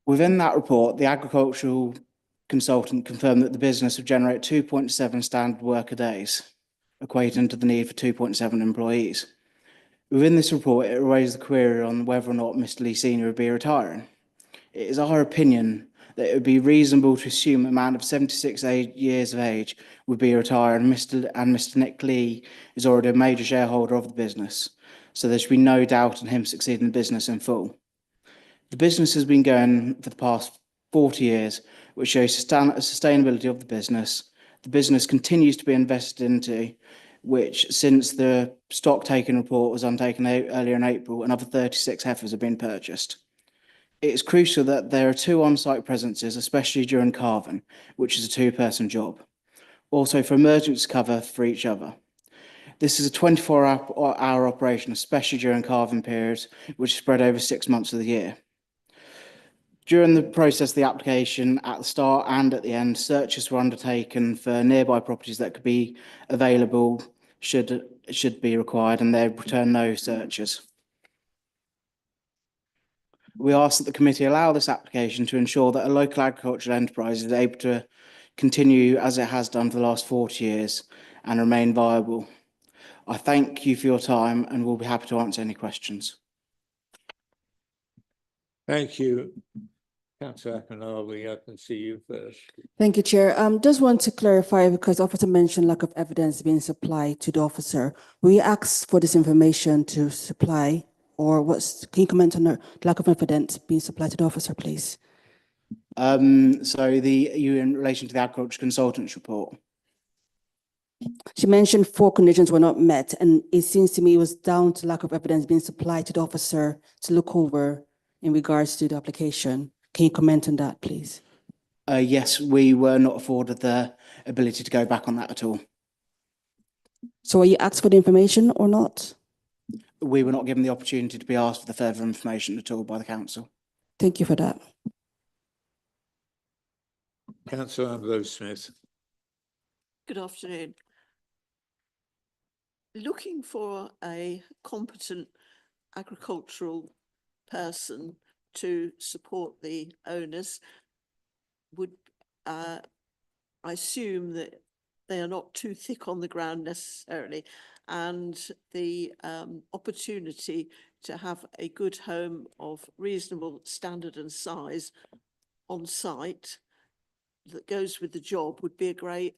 [SPEAKER 13] Within that report, the agricultural consultant confirmed that the business would generate 2.7 standard worker days, equating to the need for 2.7 employees. Within this report, it raised the query on whether or not Mr. Lee Senior would be retiring. It is our opinion that it would be reasonable to assume a man of 76 years of age would be retiring, and Mr. Nick Lee is already a major shareholder of the business, so there should be no doubt in him succeeding the business in full. The business has been going for the past 40 years, which shows sustainability of the business, The business continues to be invested into, which since the stock taking report was undertaken earlier in April, another 36 heifers have been purchased. It is crucial that there are 2 on-site presences, especially during calving, which is a 2-person job. Also for emergency cover for each other. This is a 24-hour operation, especially during calving periods, which is spread over 6 months of the year. During the process of the application, at the start and at the end, searches were undertaken for nearby properties that could be available should be required, and they returned no searches. We ask that the committee allow this application to ensure that a local agricultural enterprise is able to continue as it has done for the last 40 years and remain viable. I thank you for your time and will be happy to answer any questions.
[SPEAKER 1] Thank you. Councillor Akinlawi, I can see you first.
[SPEAKER 7] Thank you, Chair. Just want to clarify because officer mentioned lack of evidence being supplied to the officer. Will you ask for this information to supply, or can you comment on the lack of evidence being supplied to the officer, please?
[SPEAKER 13] You in relation to the agriculture consultant's report?
[SPEAKER 7] She mentioned 4 conditions were not met, and it seems to me it was down to lack of evidence being supplied to the officer to look over in regards to the application. Can you comment on that, please?
[SPEAKER 13] Yes, we were not afforded the ability to go back on that at all.
[SPEAKER 7] So are you asked for the information or not?
[SPEAKER 13] We were not given the opportunity to be asked for the further information at all by the council.
[SPEAKER 7] Thank you for that.
[SPEAKER 1] Councillor Ambrose-Smith.
[SPEAKER 9] Good afternoon. Looking for a competent agricultural person to support the owners would, I assume that they are not too thick on the ground necessarily, and the opportunity to have a good home of reasonable standard and size on site that goes with the job would be a great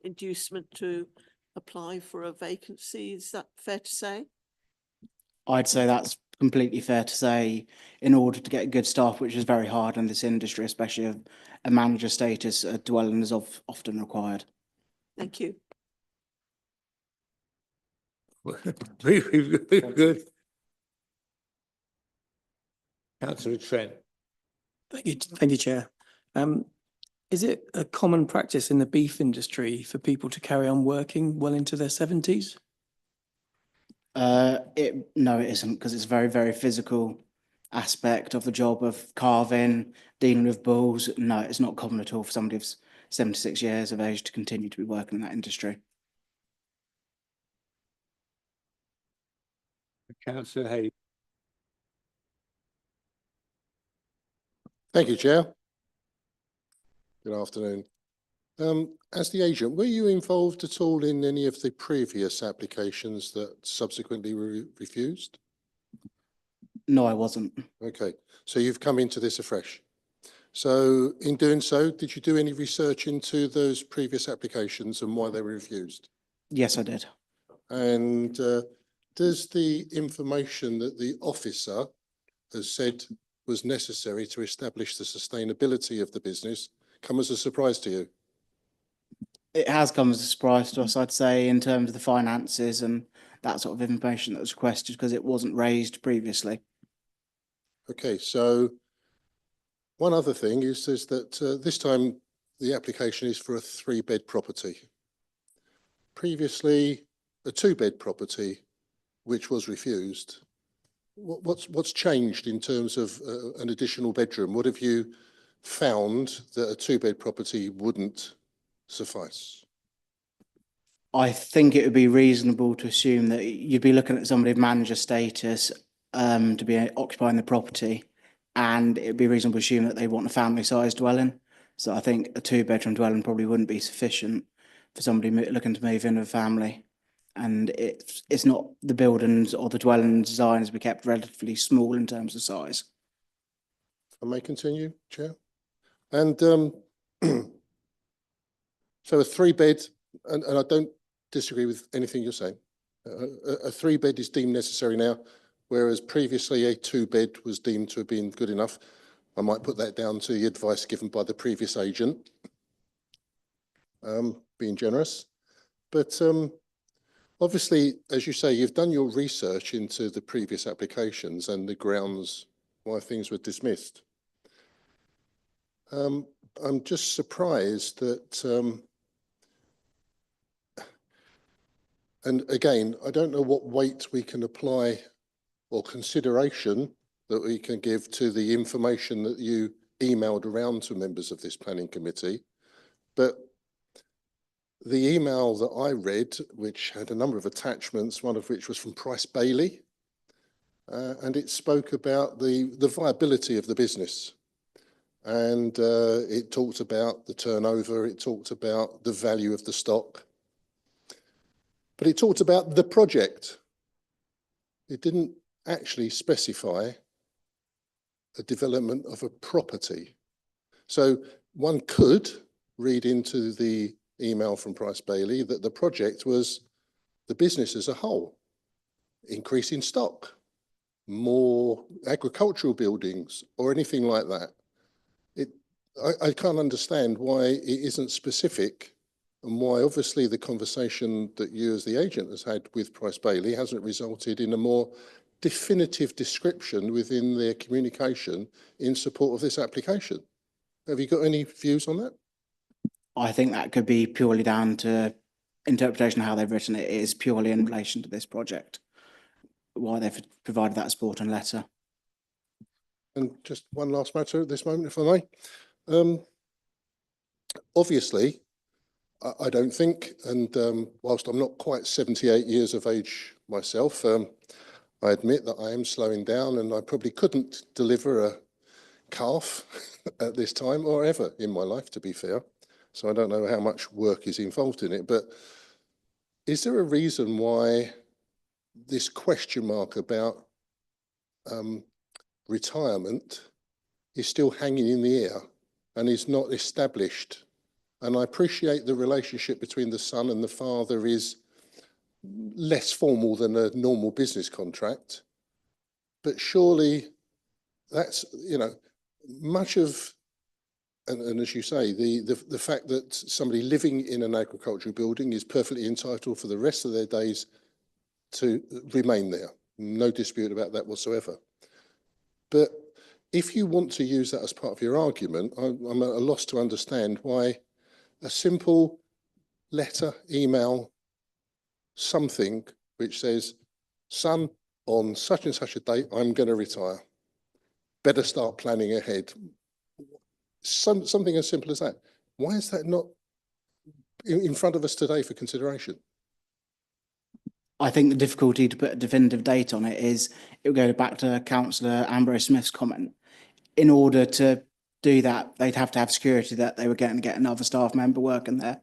[SPEAKER 9] inducement to apply for a vacancy. Is that fair to say?
[SPEAKER 13] I'd say that's completely fair to say. In order to get good staff, which is very hard in this industry, especially a manager status, a dwelling is often required.
[SPEAKER 9] Thank you.
[SPEAKER 1] Good. Councillor Trent.
[SPEAKER 3] Thank you, Chair. Is it a common practice in the beef industry for people to carry on working well into their 70s?
[SPEAKER 13] No, it isn't, because it's a very, very physical aspect of the job of calving, dealing with bulls. No, it's not common at all for somebody of 76 years of age to continue to be working in that industry.
[SPEAKER 1] Councillor Hay.
[SPEAKER 14] Thank you, Chair. Good afternoon. As the agent, were you involved at all in any of the previous applications that subsequently were refused?
[SPEAKER 13] No, I wasn't.
[SPEAKER 14] Okay, so you've come into this afresh. So in doing so, did you do any research into those previous applications and why they were refused?
[SPEAKER 13] Yes, I did.
[SPEAKER 14] And does the information that the officer has said was necessary to establish the sustainability of the business come as a surprise to you?
[SPEAKER 13] It has come as a surprise to us, I'd say, in terms of the finances and that sort of information that was requested, because it wasn't raised previously.
[SPEAKER 14] Okay, so one other thing is that this time the application is for a 3-bed property. Previously, a 2-bed property, which was refused. What's changed in terms of an additional bedroom? What have you found that a 2-bed property wouldn't suffice?
[SPEAKER 13] I think it would be reasonable to assume that you'd be looking at somebody of manager status to be occupying the property, and it'd be reasonable to assume that they want a family-sized dwelling. So I think a 2-bedroom dwelling probably wouldn't be sufficient for somebody looking to move in with a family. And it's not the buildings or the dwelling design has been kept relatively small in terms of size.
[SPEAKER 14] I may continue, Chair. And so a 3-bed, and I don't disagree with anything you're saying. A 3-bed is deemed necessary now, whereas previously a 2-bed was deemed to have been good enough. I might put that down to the advice given by the previous agent. being generous. But obviously, as you say, you've done your research into the previous applications and the grounds why things were dismissed. I'm just surprised that, and again, I don't know what weight we can apply or consideration that we can give to the information that you emailed around to members of this planning committee, but the email that I read, which had a number of attachments, one of which was from Price Bailey, and it spoke about the viability of the business. And it talked about the turnover, it talked about the value of the stock, but it talked about the project. It didn't actually specify a development of a property. So one could read into the email from Price Bailey that the project was the business as a whole, increasing stock, more agricultural buildings or anything like that. I can't understand why it isn't specific and why obviously the conversation that you as the agent has had with Price Bailey hasn't resulted in a more definitive description within their communication in support of this application. Have you got any views on that?
[SPEAKER 13] I think that could be purely down to interpretation of how they've written it. It is purely in relation to this project, why they've provided that support and letter.
[SPEAKER 14] And just one last matter at this moment, if I may. Obviously, I don't think, and whilst I'm not quite 78 years of age myself, I admit that I am slowing down and I probably couldn't deliver a calf at this time or ever in my life, to be fair. So I don't know how much work is involved in it, but is there a reason why this question mark about retirement is still hanging in the air and is not established? And I appreciate the relationship between the son and the father is less formal than a normal business contract, but surely that's, you know, much of, and as you say, the fact that somebody living in an agricultural building is perfectly entitled for the rest of their days to remain there. No dispute about that whatsoever. But if you want to use that as part of your argument, I'm at a loss to understand why a simple letter, email, something which says, son, on such and such a date, I'm going to retire. Better start planning ahead. Something as simple as that. Why is that not in front of us today for consideration?
[SPEAKER 13] I think the difficulty to put a definitive date on it is it will go back to Councillor Ambrose Smith's comment. In order to do that, they'd have to have security that they were going to get another staff member working there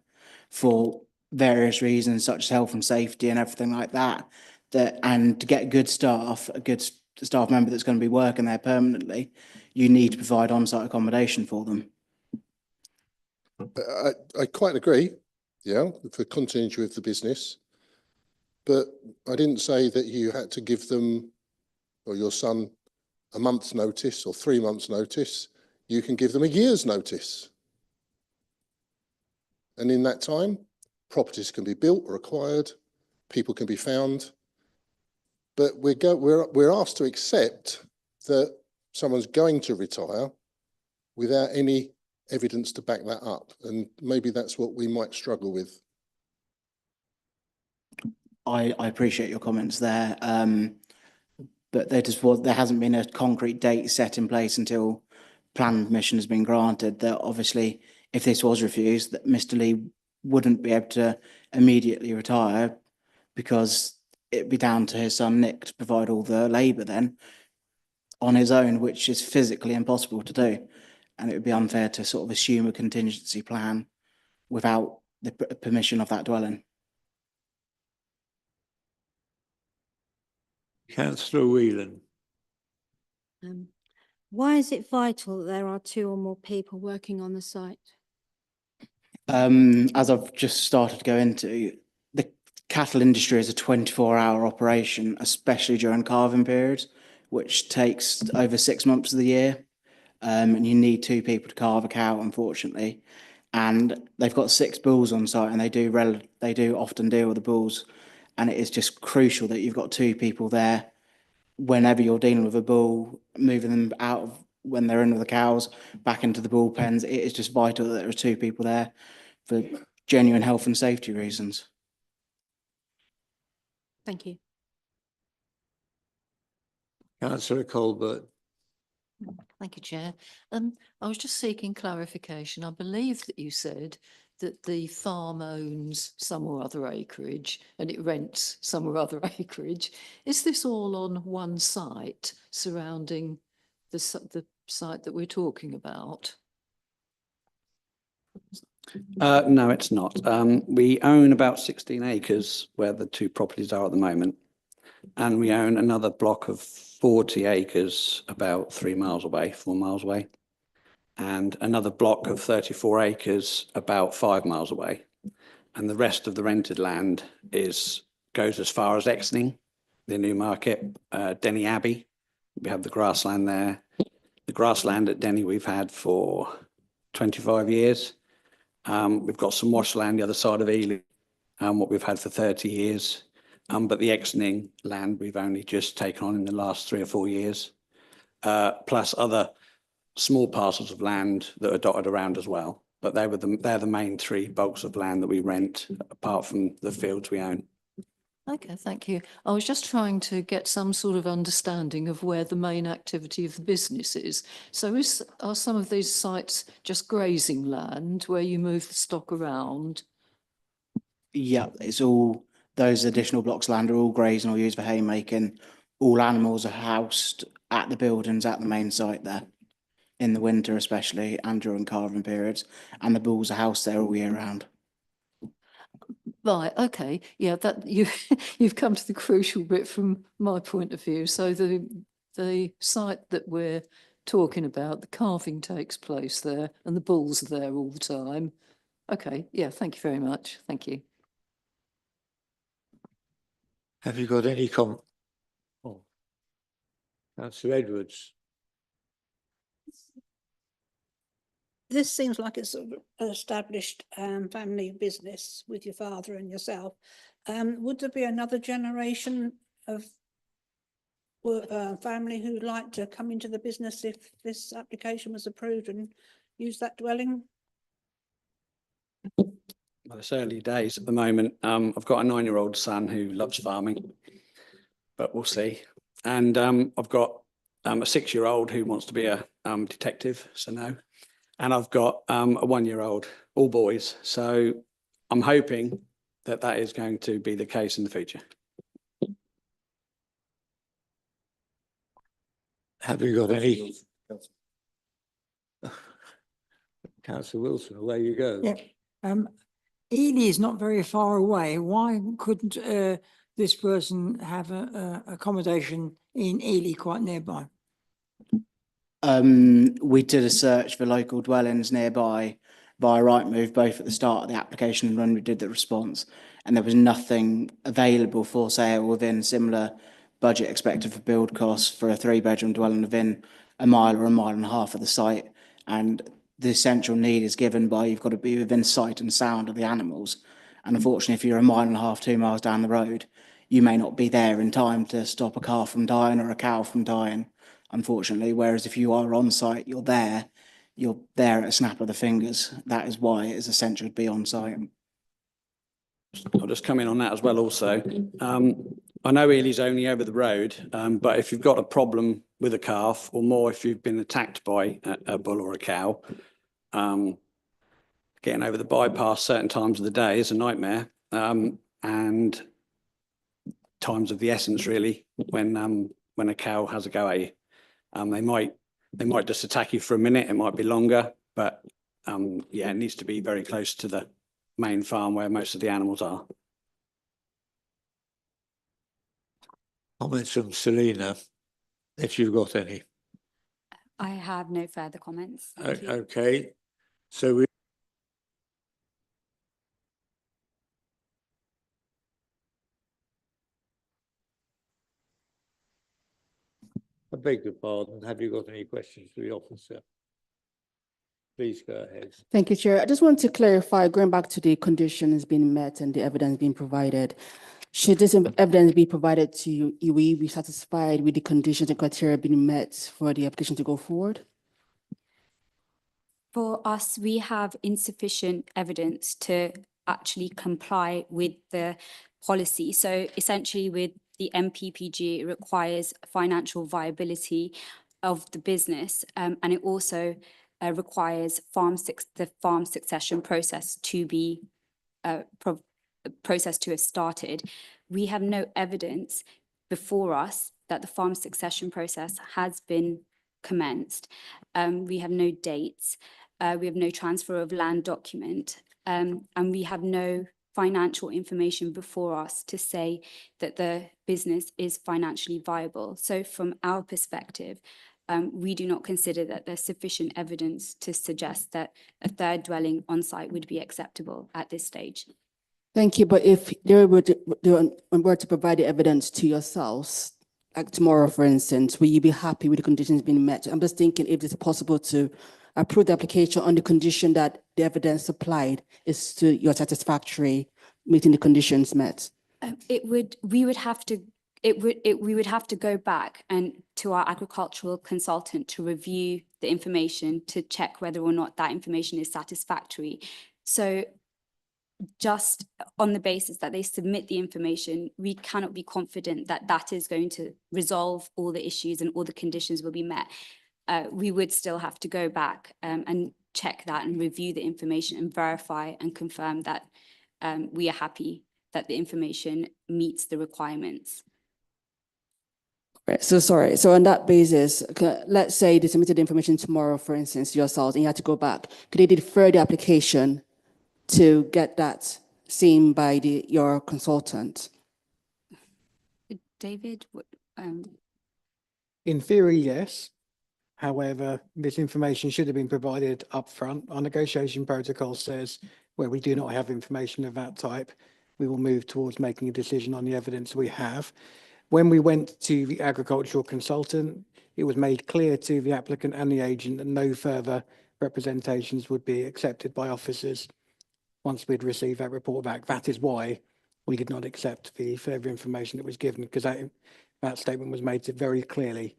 [SPEAKER 13] for various reasons, such as health and safety and everything like that. And to get good staff, a good staff member that's going to be working there permanently, you need to provide on-site accommodation for them.
[SPEAKER 14] I quite agree, yeah, for continuity with the business. But I didn't say that you had to give them or your son a month's notice or 3 months' notice. You can give them a year's notice. And in that time, properties can be built or acquired, people can be found. But we're asked to accept that someone's going to retire without any evidence to back that up. And maybe that's what we might struggle with.
[SPEAKER 13] I appreciate your comments there, but there hasn't been a concrete date set in place until planning permission has been granted. That obviously, if this was refused, that Mr. Lee wouldn't be able to immediately retire because it'd be down to his son Nick to provide all the labour then on his own, which is physically impossible to do, and it would be unfair to sort of assume a contingency plan without the permission of that dwelling.
[SPEAKER 1] Councillor Whelan.
[SPEAKER 4] Why is it vital that there are 2 or more people working on the site?
[SPEAKER 13] As I've just started to go into, the cattle industry is a 24-hour operation, especially during calving periods, which takes over 6 months of the year. And you need 2 people to calve a cow, unfortunately. and they've got 6 bulls on site, and they do often deal with the bulls, and it is just crucial that you've got 2 people there whenever you're dealing with a bull, moving them out of when they're in with the cows back into the bull pens. It is just vital that there are 2 people there for genuine health and safety reasons.
[SPEAKER 4] Thank you.
[SPEAKER 1] Councillor Colbert.
[SPEAKER 8] Thank you, Chair. I was just seeking clarification. I believe that you said that the farm owns some or other acreage and it rents some or other acreage. Is this all on one site surrounding the site that we're talking about?
[SPEAKER 15] No, it's not. We own about 16 acres where the 2 properties are at the moment. And we own another block of 40 acres about 3 miles away, 4 miles away. And another block of 34 acres about 5 miles away. And the rest of the rented land goes as far as Exning, the Newmarket, Denny Abbey. We have the grassland there. The grassland at Denny we've had for 25 years. We've got some marshland the other side of Ely, what we've had for 30 years. But the Exning land we've only just taken on in the last 3 or 4 years, plus other small parcels of land that are dotted around as well. But they're the main 3 bulks of land that we rent, apart from the fields we own.
[SPEAKER 8] Okay, thank you. I was just trying to get some sort of understanding of where the main activity of the business is. So are some of these sites just grazing land where you move the stock around?
[SPEAKER 13] Yeah, it's all, those additional blocks of land are all grazing or used for haymaking. All animals are housed at the buildings at the main site there, in the winter especially, and during calving periods, and the bulls are housed there all year round.
[SPEAKER 8] Right, okay, yeah, that you've come to the crucial bit from my point of view. So the site that we're talking about, the calving takes place there and the bulls are there all the time. Okay, yeah, thank you very much. Thank you.
[SPEAKER 1] Have you got any comment? Oh. Councillor Edwards.
[SPEAKER 16] This seems like it's an established family business with your father and yourself. Would there be another generation of family who'd like to come into the business if this application was approved and use that dwelling?
[SPEAKER 15] Well, it's early days at the moment. I've got a 9-year-old son who loves farming, but we'll see. And I've got a 6-year-old who wants to be a detective, so no. And I've got a 1-year-old, all boys. So I'm hoping that that is going to be the case in the future.
[SPEAKER 1] Have you got any? Councillor Wilson, away you go.
[SPEAKER 17] Yeah. Ely is not very far away. Why couldn't this person have a accommodation in Ely quite nearby?
[SPEAKER 13] We did a search for local dwellings nearby via Rightmove, both at the start of the application and when we did the response, and there was nothing available for sale within similar budget expected for build costs for a 3-bedroom dwelling within a mile or a mile and a half of the site. And the essential need is given by you've got to be within sight and sound of the animals. And unfortunately, if you're a mile and a half, 2 miles down the road, you may not be there in time to stop a calf from dying or a cow from dying, unfortunately. Whereas if you are on site, you're there at a snap of the fingers. That is why it is essential to be on site.
[SPEAKER 15] I'll just come in on that as well also. I know Ely's only over the road, but if you've got a problem with a calf, or more if you've been attacked by a bull or a cow, getting over the bypass certain times of the day is a nightmare, and times of the essence really when a cow has a go at you. They might just attack you for a minute, it might be longer, but yeah, it needs to be very close to the main farm where most of the animals are.
[SPEAKER 1] Comments from Selina, if you've got any.
[SPEAKER 12] I have no further comments. Thank you.
[SPEAKER 1] Okay, so we. I beg your pardon, have you got any questions for the officer? Please go ahead.
[SPEAKER 7] Thank you, Chair. I just want to clarify, going back to the conditions being met and the evidence being provided. Should this evidence be provided to you, will you be satisfied with the conditions and criteria being met for the application to go forward?
[SPEAKER 12] For us, we have insufficient evidence to actually comply with the policy. So essentially with the MPPG, it requires financial viability of the business, and it also requires the farm succession process to be process to have started. We have no evidence before us that the farm succession process has been commenced. We have no dates. We have no transfer of land document, and we have no financial information before us to say that the business is financially viable. So from our perspective, we do not consider that there's sufficient evidence to suggest that a third dwelling on site would be acceptable at this stage.
[SPEAKER 7] Thank you, but if they were to provide the evidence to yourselves, like tomorrow, for instance, will you be happy with the conditions being met? I'm just thinking if it's possible to approve the application on the condition that the evidence supplied is to your satisfactory, meeting the conditions met.
[SPEAKER 12] We would have to go back and to our agricultural consultant to review the information to check whether or not that information is satisfactory. So just on the basis that they submit the information, we cannot be confident that that is going to resolve all the issues and all the conditions will be met. We would still have to go back and check that and review the information and verify and confirm that we are happy that the information meets the requirements.
[SPEAKER 7] Right, so sorry, so on that basis, let's say they submitted the information tomorrow, for instance, yourselves, and you had to go back. Could they defer the application to get that seen by your consultant?
[SPEAKER 12] David?
[SPEAKER 13] In theory, yes. However, this information should have been provided upfront. Our negotiation protocol says where we do not have information of that type, we will move towards making a decision on the evidence we have. When we went to the agricultural consultant, it was made clear to the applicant and the agent that no further representations would be accepted by officers once we'd received that report back. That is why we did not accept the further information that was given, because that statement was made very clearly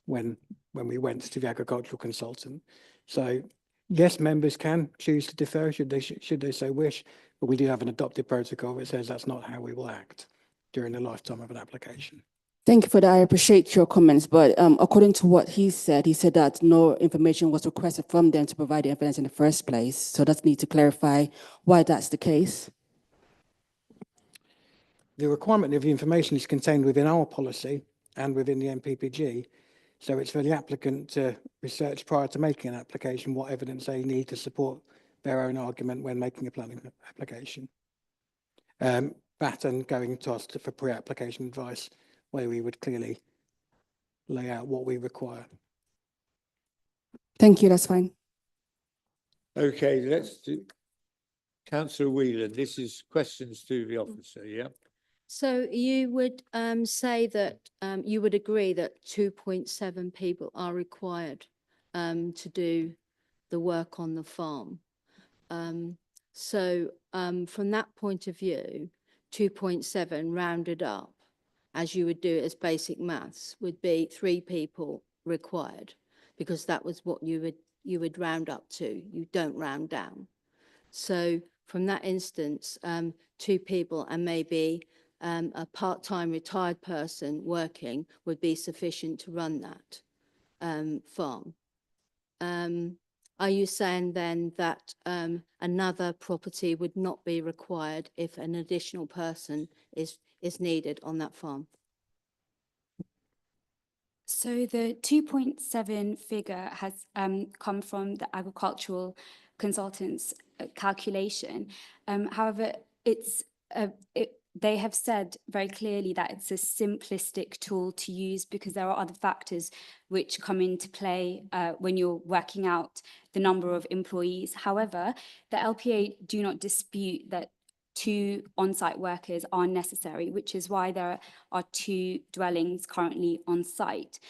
[SPEAKER 13] when we went to the agricultural consultant. So yes, members can choose to defer should they so wish, but we do have an adopted protocol that says that's not how we will act during the lifetime of an application.
[SPEAKER 7] Thank you for that. I appreciate your comments, but according to what he said that no information was requested from them to provide the evidence in the first place. So that's need to clarify why that's the case.
[SPEAKER 13] The requirement of the information is contained within our policy and within the MPPG. So it's for the applicant to research prior to making an application what evidence they need to support their own argument when making a planning application. That and going to us for pre-application advice, where we would clearly lay out what we require.
[SPEAKER 7] Thank you, that's fine.
[SPEAKER 1] Okay, let's do Councillor Whelan. This is questions to the officer, yeah?
[SPEAKER 4] So you would say that you would agree that 2.7 people are required to do the work on the farm. So from that point of view, 2.7 rounded up, as you would do it as basic maths, would be 3 people required, because that was what you would round up to. You don't round down. So from that instance, 2 people and maybe a part-time retired person working would be sufficient to run that farm. Are you saying then that another property would not be required if an additional person is needed on that farm?
[SPEAKER 12] So the 2.7 figure has come from the agricultural consultant's calculation. However, they have said very clearly that it's a simplistic tool to use because there are other factors which come into play when you're working out the number of employees. However, the LPA do not dispute that 2 on-site workers are necessary, which is why there are 2 dwellings currently on site.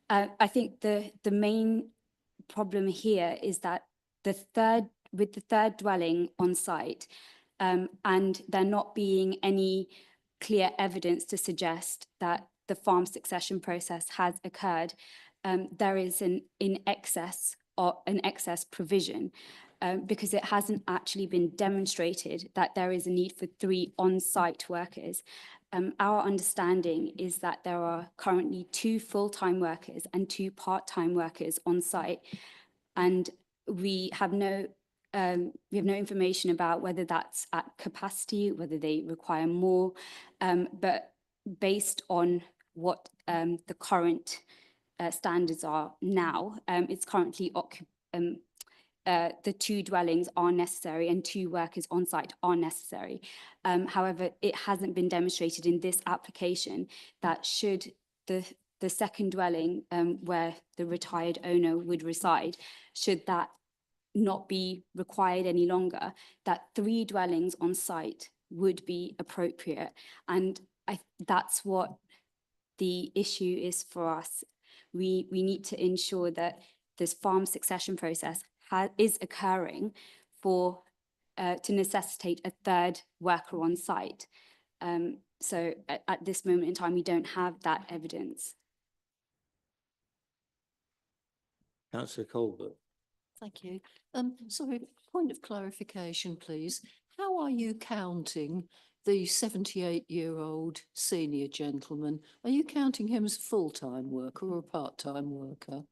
[SPEAKER 12] I think the main problem here is that with the third dwelling on site, and there not being any clear evidence to suggest that the farm succession process has occurred, there is an excess provision, because it hasn't actually been demonstrated that there is a need for 3 on-site workers. Our understanding is that there are currently 2 full-time workers and 2 part-time workers on site, and we have no information about whether that's at capacity, whether they require more, but based on what the current standards are now, it's currently the 2 dwellings are necessary and 2 workers on site are necessary. However, it hasn't been demonstrated in this application that should the second dwelling, where the retired owner would reside, should that not be required any longer, that 3 dwellings on site would be appropriate. And that's what the issue is for us. We need to ensure that this farm succession process is occurring to necessitate a 3rd worker on site. So at this moment in time, we don't have that evidence.
[SPEAKER 1] Councillor Colbert.
[SPEAKER 8] Thank you. Sorry, point of clarification, please. How are you counting the 78-year-old senior gentleman? Are you counting him as a full-time worker or a part-time worker?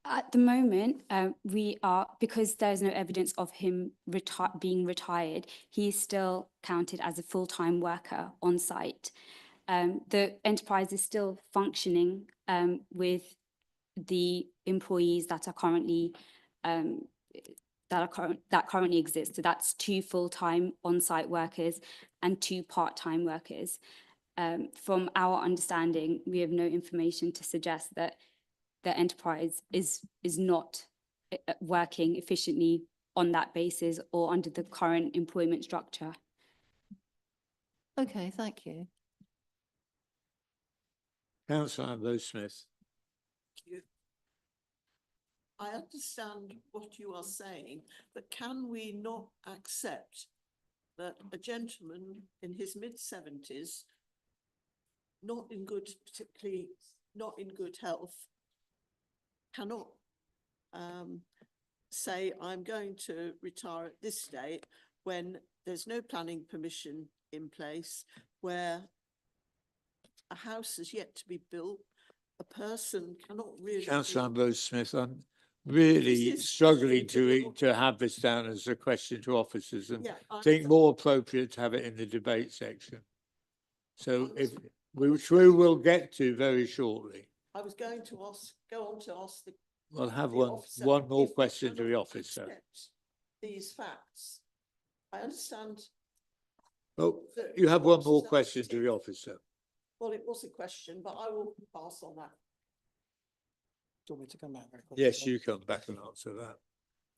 [SPEAKER 12] At the moment, we are, because there's no evidence of him being retired, he's still counted as a full-time worker on site. The enterprise is still functioning with the employees that are currently that currently exist. So that's 2 full-time on-site workers and 2 part-time workers. From our understanding, we have no information to suggest that the enterprise is not working efficiently on that basis or under the current employment structure.
[SPEAKER 8] Okay, thank you.
[SPEAKER 1] Councillor Ambrose-Smith.
[SPEAKER 9] I understand what you are saying, but can we not accept that a gentleman in his mid-70s, particularly not in good health, cannot say, I'm going to retire at this date when there's no planning permission in place, where a house is yet to be built, a person cannot really...
[SPEAKER 1] Councillor Ambrose-Smith, I'm really struggling to have this down as a question to officers, and think more appropriate to have it in the debate section. So which we will get to very shortly.
[SPEAKER 9] I was going to go on to ask the...
[SPEAKER 1] We'll have one more question to the officer.
[SPEAKER 9] These facts. I understand.
[SPEAKER 1] Oh, you have one more question to the officer.
[SPEAKER 9] Well, it was a question, but I will pass on that.
[SPEAKER 13] Do you want me to come back very quickly?
[SPEAKER 1] Yes, you come back and answer that.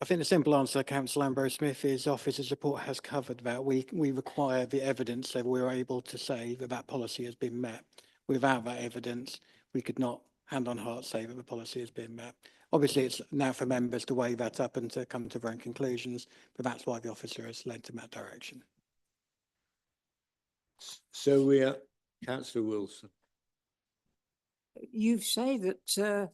[SPEAKER 13] I think the simple answer, Councillor Ambrose-Smith, is officer's report has covered that. We require the evidence so we're able to say that that policy has been met. Without that evidence, we could not hand on heart say that the policy has been met. Obviously, it's now for members to weigh that up and to come to their own conclusions, but that's why the officer has led in that direction.
[SPEAKER 1] So we are, Councillor Wilson.
[SPEAKER 17] You say that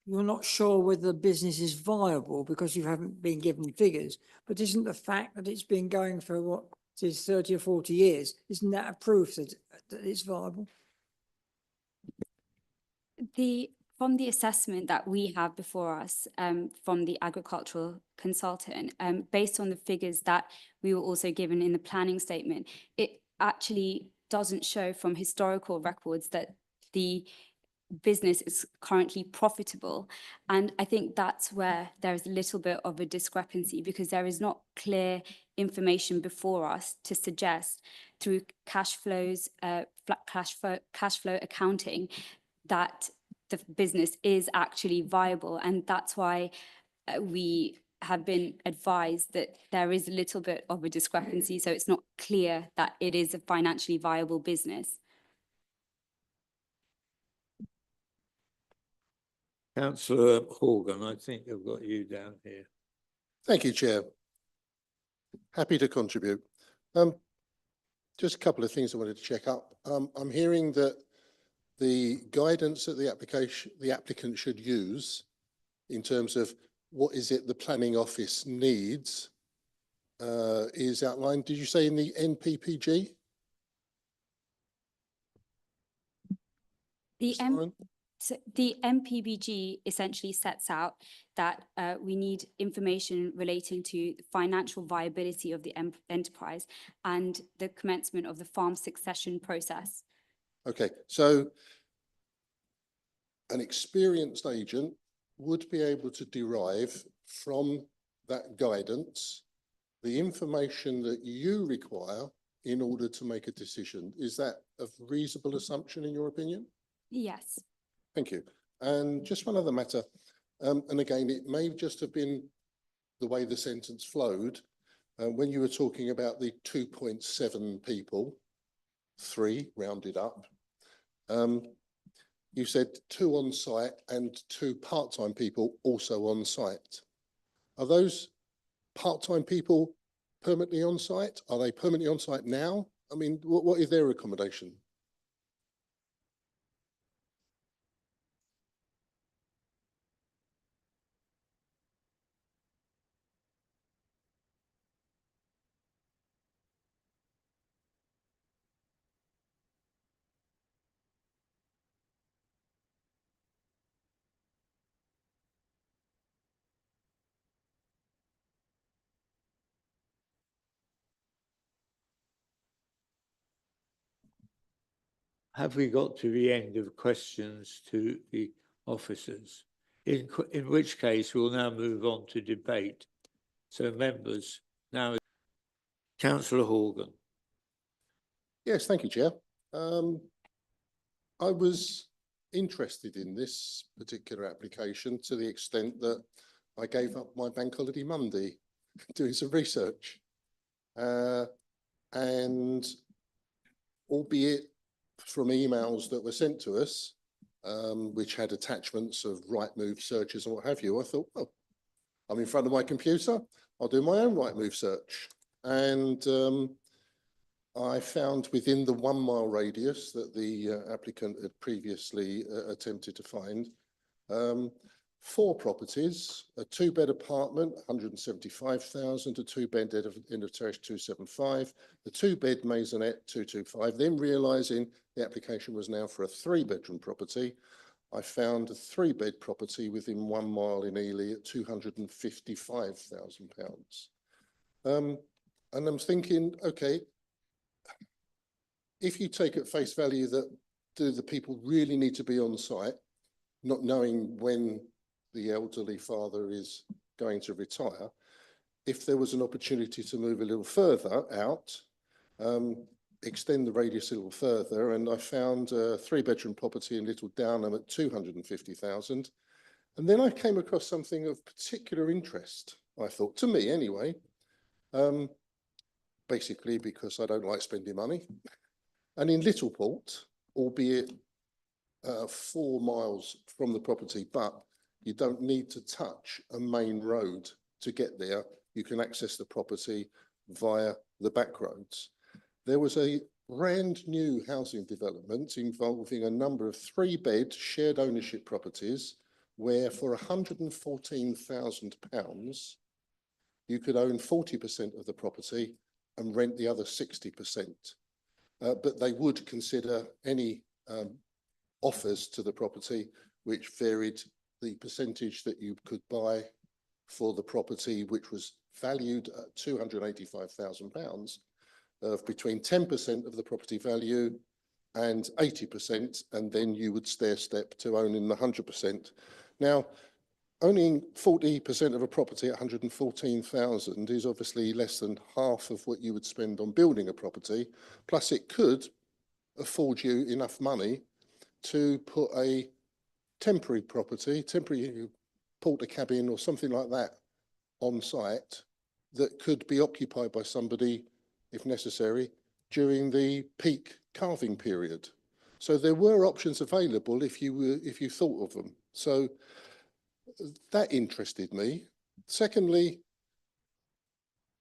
[SPEAKER 17] you're not sure whether the business is viable because you haven't been given figures, but isn't the fact that it's been going for what is 30 or 40 years, isn't that a proof that it's viable?
[SPEAKER 12] From the assessment that we have before us, from the agricultural consultant, based on the figures that we were also given in the planning statement, it actually doesn't show from historical records that the business is currently profitable. And I think that's where there's a little bit of a discrepancy, because there is not clear information before us to suggest through cash flows, cash flow accounting, that the business is actually viable. And that's why we have been advised that there is a little bit of a discrepancy. So it's not clear that it is a financially viable business.
[SPEAKER 1] Councillor Horgan, I think I've got you down here.
[SPEAKER 14] Thank you, Chair. Happy to contribute. Just a couple of things I wanted to check up. I'm hearing that the guidance that the applicant should use in terms of what is it the planning office needs is outlined, did you say in the NPPG?
[SPEAKER 12] The MPBG essentially sets out that we need information relating to the financial viability of the enterprise and the commencement of the farm succession process.
[SPEAKER 14] Okay, so an experienced agent would be able to derive from that guidance the information that you require in order to make a decision. Is that a reasonable assumption in your opinion?
[SPEAKER 12] Yes.
[SPEAKER 14] Thank you. And just one other matter, and again, it may just have been the way the sentence flowed. When you were talking about the 2.7 people, 3 rounded up, you said 2 on site and 2 part-time people also on site. Are those part-time people permanently on site? Are they permanently on site now? I mean, what is their accommodation?
[SPEAKER 1] Have we got to the end of questions to the officers? In which case, we'll now move on to debate. So members, now, Councillor Horgan.
[SPEAKER 14] Yes, thank you, Chair. I was interested in this particular application to the extent that I gave up my bank holiday Monday doing some research. And albeit from emails that were sent to us, which had attachments of Rightmove searches and what have you, I thought, well, I'm in front of my computer, I'll do my own Rightmove search. And I found within the 1 mile radius that the applicant had previously attempted to find 4 properties, a 2-bed apartment, 175,000, a 2-bed end of terrace, 275, the 2-bed maisonette, 225. Then realising the application was now for a 3-bedroom property, I found a 3-bed property within 1 mile in Ely at £255,000. And I'm thinking, okay, if you take at face value that do the people really need to be on site, not knowing when the elderly father is going to retire, if there was an opportunity to move a little further out, extend the radius a little further, and I found a 3-bedroom property in Little Downham at 250,000. And then I came across something of particular interest, I thought, to me anyway, basically because I don't like spending money. And in Littleport, albeit 4 miles from the property, but you don't need to touch a main road to get there. You can access the property via the back roads. There was a brand new housing development involving a number of 3-bed shared ownership properties where for £114,000, you could own 40% of the property and rent the other 60%. But they would consider any offers to the property which varied the percentage that you could buy for the property, which was valued at £285,000, of between 10% of the property value and 80%, and then you would stair step to owning the 100%. Now, owning 40% of a property at 114,000 is obviously less than half of what you would spend on building a property. Plus, it could afford you enough money to put a temporary porta cabin or something like that on site that could be occupied by somebody, if necessary, during the peak calving period. So there were options available if you thought of them. So that interested me. Secondly,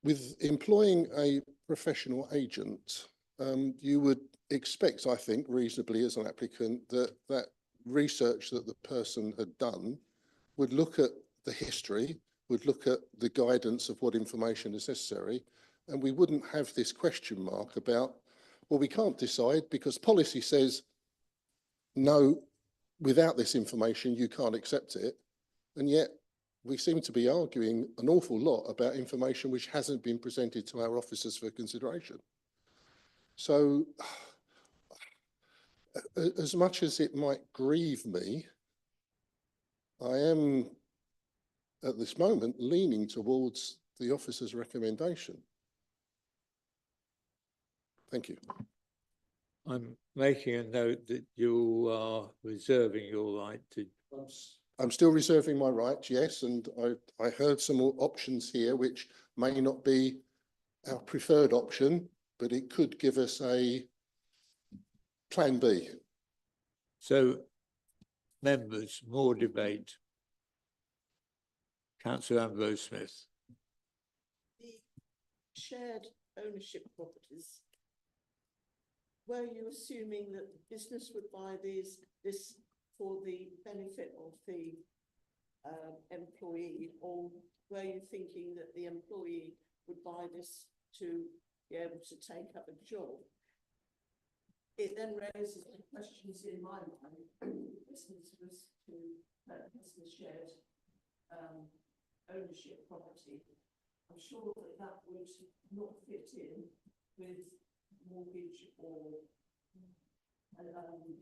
[SPEAKER 14] with employing a professional agent, you would expect, I think, reasonably as an applicant, that research that the person had done would look at the history, would look at the guidance of what information is necessary, and we wouldn't have this question mark about, well, we can't decide because policy says, no, without this information, you can't accept it. And yet we seem to be arguing an awful lot about information which hasn't been presented to our officers for consideration. So as much as it might grieve me, I am at this moment leaning towards the officer's recommendation. Thank you.
[SPEAKER 1] I'm making a note that you are reserving your right to.
[SPEAKER 14] I'm still reserving my right, yes, and I heard some options here which may not be our preferred option, but it could give us a plan B.
[SPEAKER 1] So, members, more debate. Councillor Ambrose Smith.
[SPEAKER 9] The shared ownership properties, were you assuming that the business would buy this for the benefit of the employee, or were you thinking that the employee would buy this to be able to take up a job? It then raises the questions in my mind. Business was to purchase the shared ownership property. I'm sure that would not fit in with mortgage or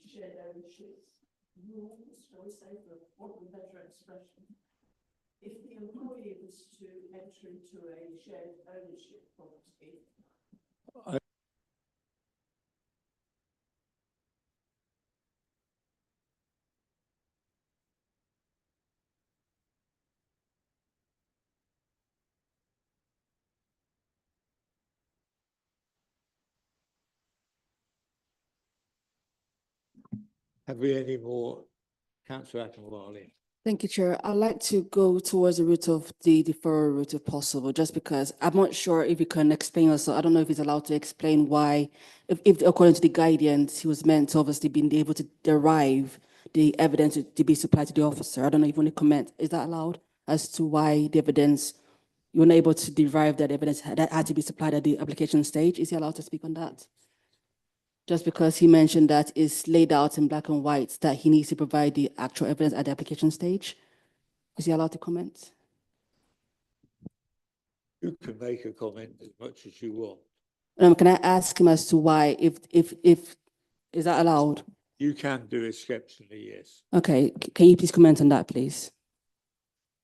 [SPEAKER 9] shared ownership rules, shall we say, for want of a better expression. If the employee was to enter into a shared ownership property,
[SPEAKER 1] Have we any more? Councillor Akinwale.
[SPEAKER 7] Thank you, Chair. I'd like to go towards the route of the deferral route if possible, just because I'm not sure if you can explain also. I don't know if he's allowed to explain why, if according to the guidance, he was meant to obviously be able to derive the evidence to be supplied to the officer. I don't know if you want to comment. Is that allowed as to why the evidence, you weren't able to derive that evidence that had to be supplied at the application stage? Is he allowed to speak on that? Just because he mentioned that it's laid out in black and white that he needs to provide the actual evidence at the application stage. Is he allowed to comment?
[SPEAKER 1] You can make a comment as much as you want.
[SPEAKER 7] Can I ask him as to why, if is that allowed?
[SPEAKER 1] You can do exceptionally, yes.
[SPEAKER 7] Okay, can you please comment on that, please?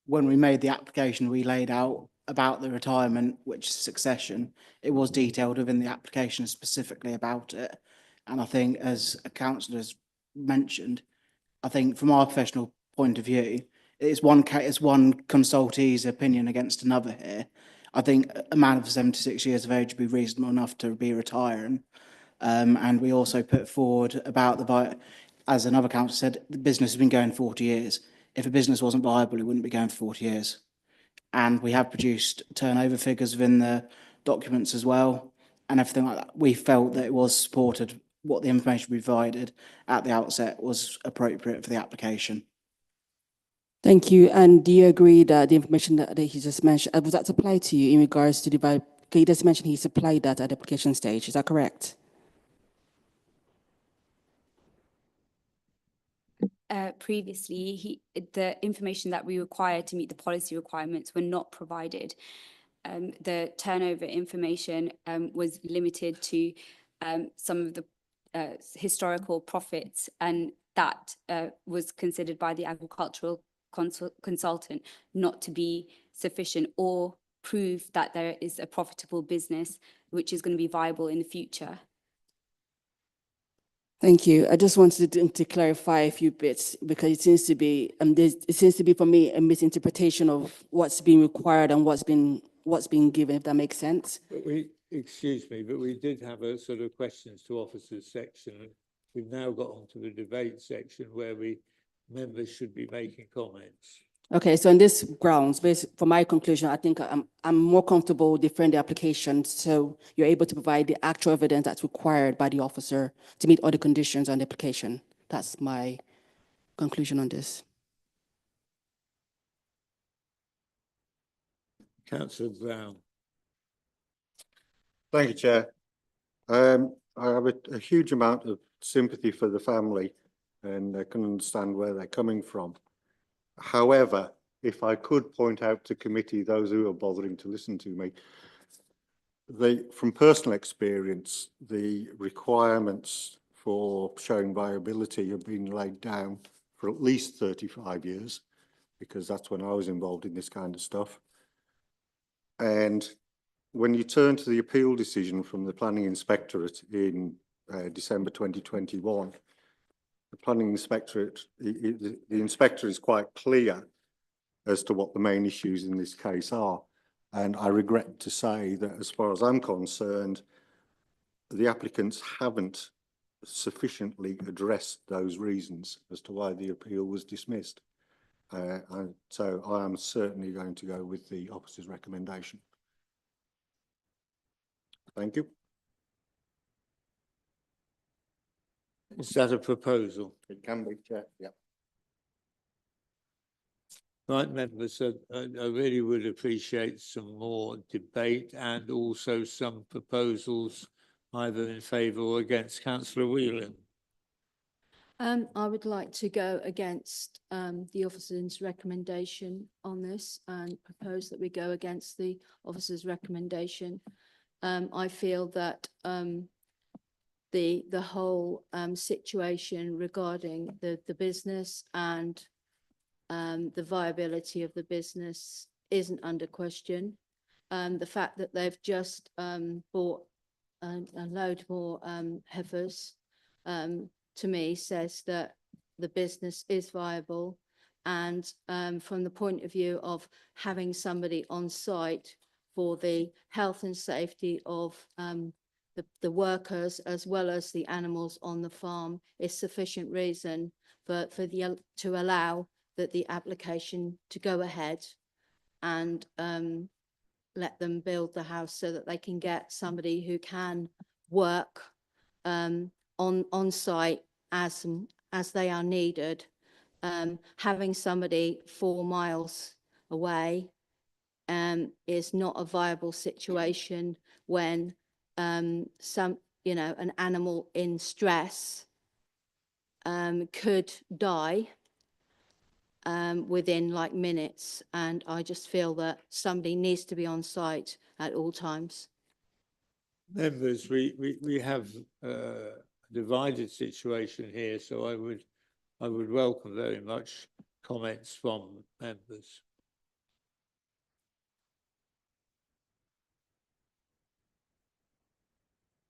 [SPEAKER 13] When we made the application, we laid out about the retirement, which is succession. It was detailed within the application specifically about it. And I think, as a councillor has mentioned, I think from our professional point of view, it's one consultee's opinion against another here. I think a man of 76 years of age would be reasonable enough to be retiring. And we also put forward about as another councillor said, the business has been going 40 years. If a business wasn't viable, it wouldn't be going for 40 years. And we have produced turnover figures within the documents as well, and everything like that. We felt that it was supported, what the information we provided at the outset was appropriate for the application.
[SPEAKER 7] Thank you. And do you agree that the information that he just mentioned, was that supplied to you in regards to the, he just mentioned he supplied that at the application stage, is that correct?
[SPEAKER 12] Previously, the information that we required to meet the policy requirements were not provided. The turnover information was limited to some of the historical profits, and that was considered by the agricultural consultant not to be sufficient or prove that there is a profitable business which is going to be viable in the future.
[SPEAKER 7] Thank you. I just wanted to clarify a few bits because it seems to be for me a misinterpretation of what's being required and what's being given, if that makes sense.
[SPEAKER 1] But excuse me, but we did have a sort of questions to officers section. We've now got onto the debate section where we members should be making comments.
[SPEAKER 7] Okay, so in this grounds, for my conclusion, I think I'm more comfortable defending the application. So you're able to provide the actual evidence that's required by the officer to meet all the conditions on the application. That's my conclusion on this.
[SPEAKER 1] Councillor Brown.
[SPEAKER 11] Thank you, Chair. I have a huge amount of sympathy for the family and I can understand where they're coming from. However, if I could point out to committee, those who are bothering to listen to me, from personal experience, the requirements for showing viability have been laid down for at least 35 years, because that's when I was involved in this kind of stuff. And when you turn to the appeal decision from the Planning Inspectorate in December 2021, the Planning Inspectorate, the Inspector is quite clear as to what the main issues in this case are. And I regret to say that as far as I'm concerned, the applicants haven't sufficiently addressed those reasons as to why the appeal was dismissed. So I am certainly going to go with the officer's recommendation. Thank you.
[SPEAKER 1] Is that a proposal?
[SPEAKER 11] It can be, Chair. Yeah.
[SPEAKER 1] Right, members, I really would appreciate some more debate and also some proposals either in favour or against. Councillor Whelan.
[SPEAKER 4] I would like to go against the officer's recommendation on this and propose that we go against the officer's recommendation. I feel that the whole situation regarding the business and the viability of the business isn't under question. The fact that they've just bought a load more heifers to me says that the business is viable, and from the point of view of having somebody on site for the health and safety of the workers as well as the animals on the farm is sufficient reason to allow that the application to go ahead and let them build the house so that they can get somebody who can work on site as they are needed. Having somebody 4 miles away is not a viable situation when an animal in stress could die within like minutes, and I just feel that somebody needs to be on site at all times.
[SPEAKER 1] Members, we have a divided situation here, so I would welcome very much comments from members.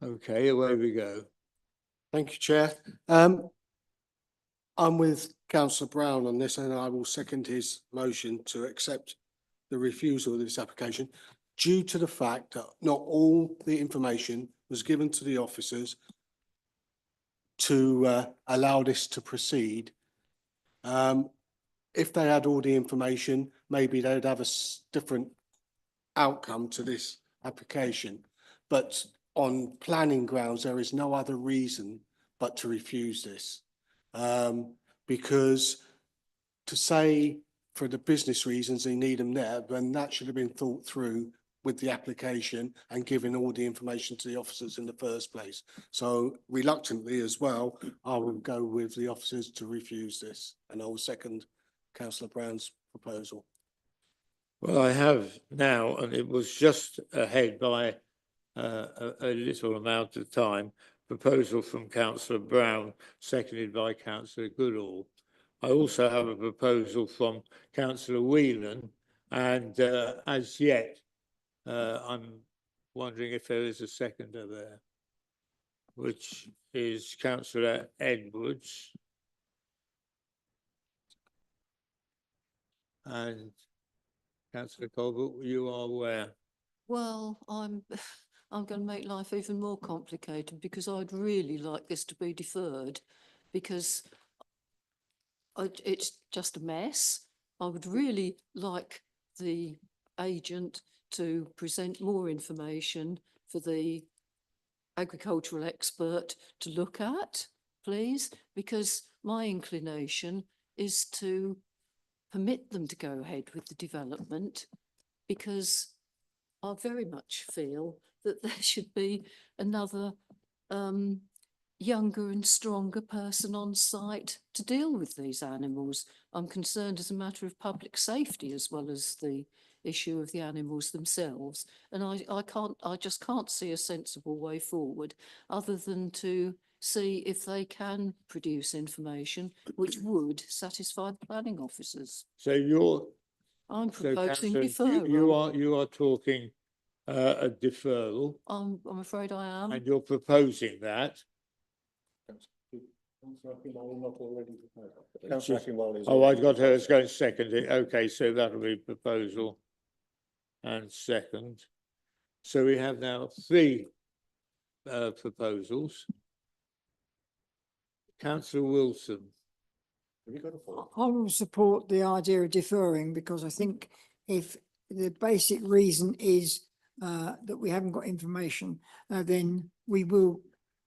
[SPEAKER 1] Okay, away we go.
[SPEAKER 10] Thank you, Chair. I'm with Councillor Brown on this, and I will second his motion to accept the refusal of this application due to the fact that not all the information was given to the officers to allow this to proceed. If they had all the information, maybe they'd have a different outcome to this application. But on planning grounds, there is no other reason but to refuse this. Because to say for the business reasons they need them there, then that should have been thought through with the application and given all the information to the officers in the first place. So reluctantly as well, I will go with the officers to refuse this, and I will second Councillor Brown's proposal.
[SPEAKER 1] Well, I have now, and it was just ahead by a little amount of time, proposal from Councillor Brown, seconded by Councillor Goodall. I also have a proposal from Councillor Whelan, and as yet, I'm wondering if there is a seconder there, which is Councillor Edwards. And Councillor Colbert, you are where?
[SPEAKER 8] Well, I'm going to make life even more complicated because I'd really like this to be deferred, because it's just a mess. I would really like the agent to present more information for the agricultural expert to look at, please, because my inclination is to permit them to go ahead with the development, because I very much feel that there should be another younger and stronger person on site to deal with these animals. I'm concerned as a matter of public safety as well as the issue of the animals themselves. And I just can't see a sensible way forward other than to see if they can produce information which would satisfy the planning officers.
[SPEAKER 1] So
[SPEAKER 8] I'm
[SPEAKER 1] so
[SPEAKER 8] proposing
[SPEAKER 1] councillor,
[SPEAKER 8] deferral.
[SPEAKER 1] you are talking a deferral
[SPEAKER 8] I'm afraid I am.
[SPEAKER 1] and you're proposing that. Oh, I got her as going to second it. Okay, so that'll be proposal and second. So we have now three proposals. Councillor Wilson.
[SPEAKER 17] I will support the idea of deferring, because I think if the basic reason is that we haven't got information, then we will,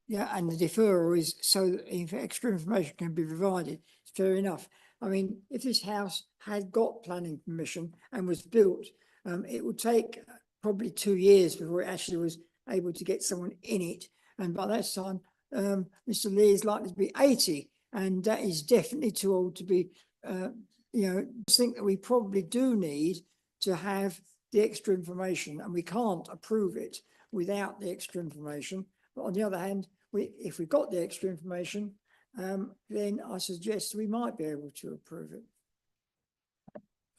[SPEAKER 17] yeah, and the deferral is so that if extra information can be provided, it's fair enough. I mean, if this house had got planning permission and was built, it would take probably 2 years before it actually was able to get someone in it. And by that time, Mr. Lee is likely to be 80, and that is definitely too old to be, you know, I think that we probably do need to have the extra information, and we can't approve it without the extra information. But on the other hand, if we got the extra information, then I suggest we might be able to approve it.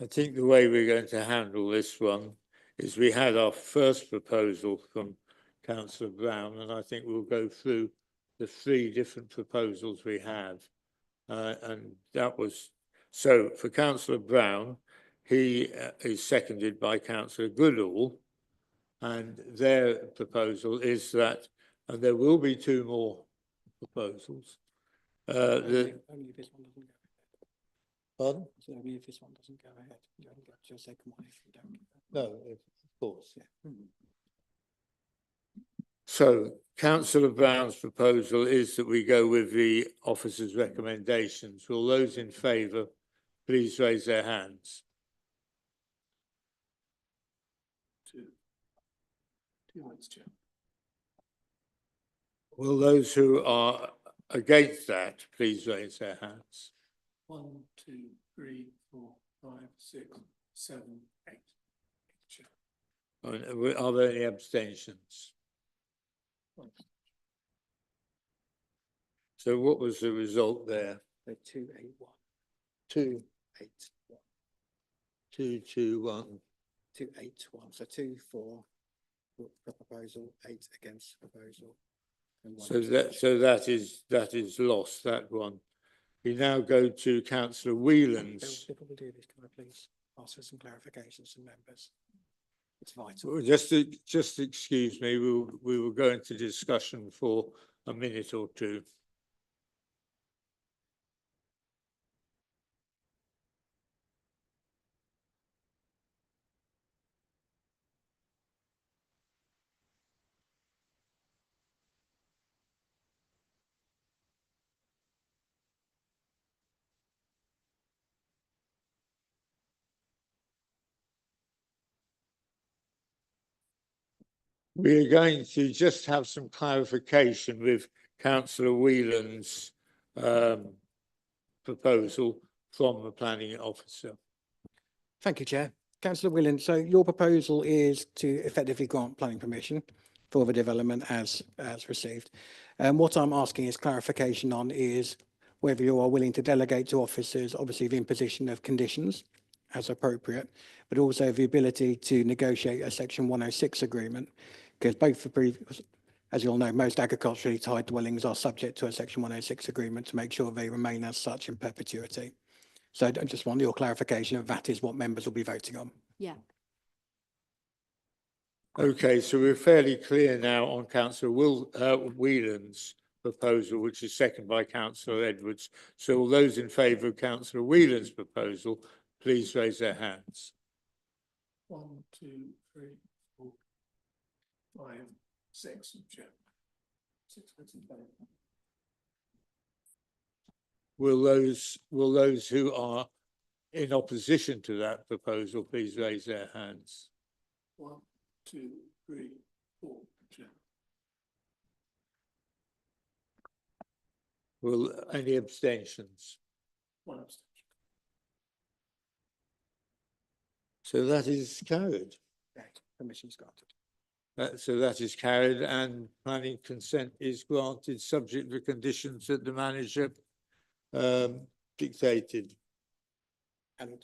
[SPEAKER 1] I think the way we're going to handle this one is we had our first proposal from Councillor Brown, and I think we'll go through the three different proposals we have. And that was, so for Councillor Brown, he is seconded by Councillor Goodall, and their proposal is that, and there will be two more proposals.
[SPEAKER 15] Only if this one doesn't go ahead.
[SPEAKER 1] Pardon?
[SPEAKER 15] So only if this one doesn't go ahead. You only go to a second one if you don't.
[SPEAKER 1] No, of course.
[SPEAKER 15] Yeah.
[SPEAKER 1] So Councillor Brown's proposal is that we go with the officer's recommendations. Will those in favour please raise their hands?
[SPEAKER 3] Two hands, Chair.
[SPEAKER 1] Will those who are against that please raise their hands?
[SPEAKER 2] 1, 2, 3, 4, 5, 6, 7, 8. Chair.
[SPEAKER 1] Are there any abstentions? So what was the result there?
[SPEAKER 15] 281.
[SPEAKER 1] 2,
[SPEAKER 15] 8,
[SPEAKER 1] 2, 2, 1.
[SPEAKER 15] 281. So 2 for the proposal, 8 against the proposal.
[SPEAKER 1] So that is lost, that one. We now go to Councillor Whelan's.
[SPEAKER 15] Before we do this, can I please ask for some clarifications from members? It's vital.
[SPEAKER 1] Just excuse me, we will go into discussion for a minute or two. We are going to just have some clarification with Councillor Whelan's proposal from the planning officer.
[SPEAKER 15] Thank you, Chair. Councillor Whelan, so your proposal is to effectively grant planning permission for the development as received. What I'm asking is clarification on is whether you are willing to delegate to officers, obviously the imposition of conditions as appropriate, but also the ability to negotiate a Section 106 agreement, because both the previous, as you all know, most agriculturally tied dwellings are subject to a Section 106 agreement to make sure they remain as such in perpetuity. So I just want your clarification of that is what members will be voting on.
[SPEAKER 4] Yeah.
[SPEAKER 1] Okay, so we're fairly clear now on Councillor Whelan's proposal, which is seconded by councillor Edwards. So all those in favour of councillor Whelan's proposal, please raise their hands.
[SPEAKER 2] 1, 2, 3, 4, 5, 6, Chair. 6 votes in favour.
[SPEAKER 1] Will those who are in opposition to that proposal please raise their hands?
[SPEAKER 2] 1, 2, 3, 4, Chair.
[SPEAKER 1] Will any abstentions?
[SPEAKER 2] 1 abstention.
[SPEAKER 1] So that is carried.
[SPEAKER 3] Permission's granted.
[SPEAKER 1] So that is carried, and planning consent is granted, subject to conditions that the manager dictated.
[SPEAKER 3] And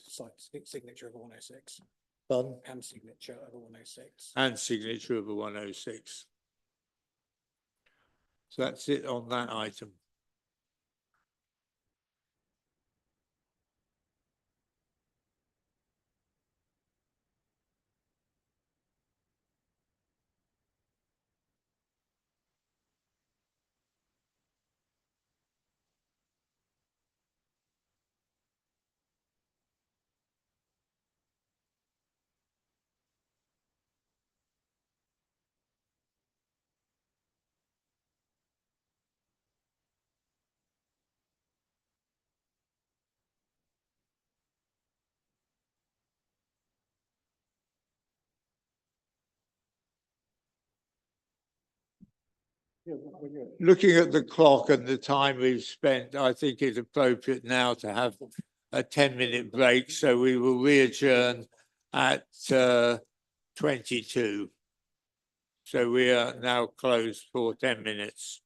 [SPEAKER 3] signature of 106.
[SPEAKER 1] Pardon?
[SPEAKER 3] And signature of 106.
[SPEAKER 1] And signature of a 106. So that's it on that item. Looking at the clock and the time we've spent, I think it's appropriate now to have a 10-minute break. So we will re-adjourn at 22. So we are now closed for 10 minutes.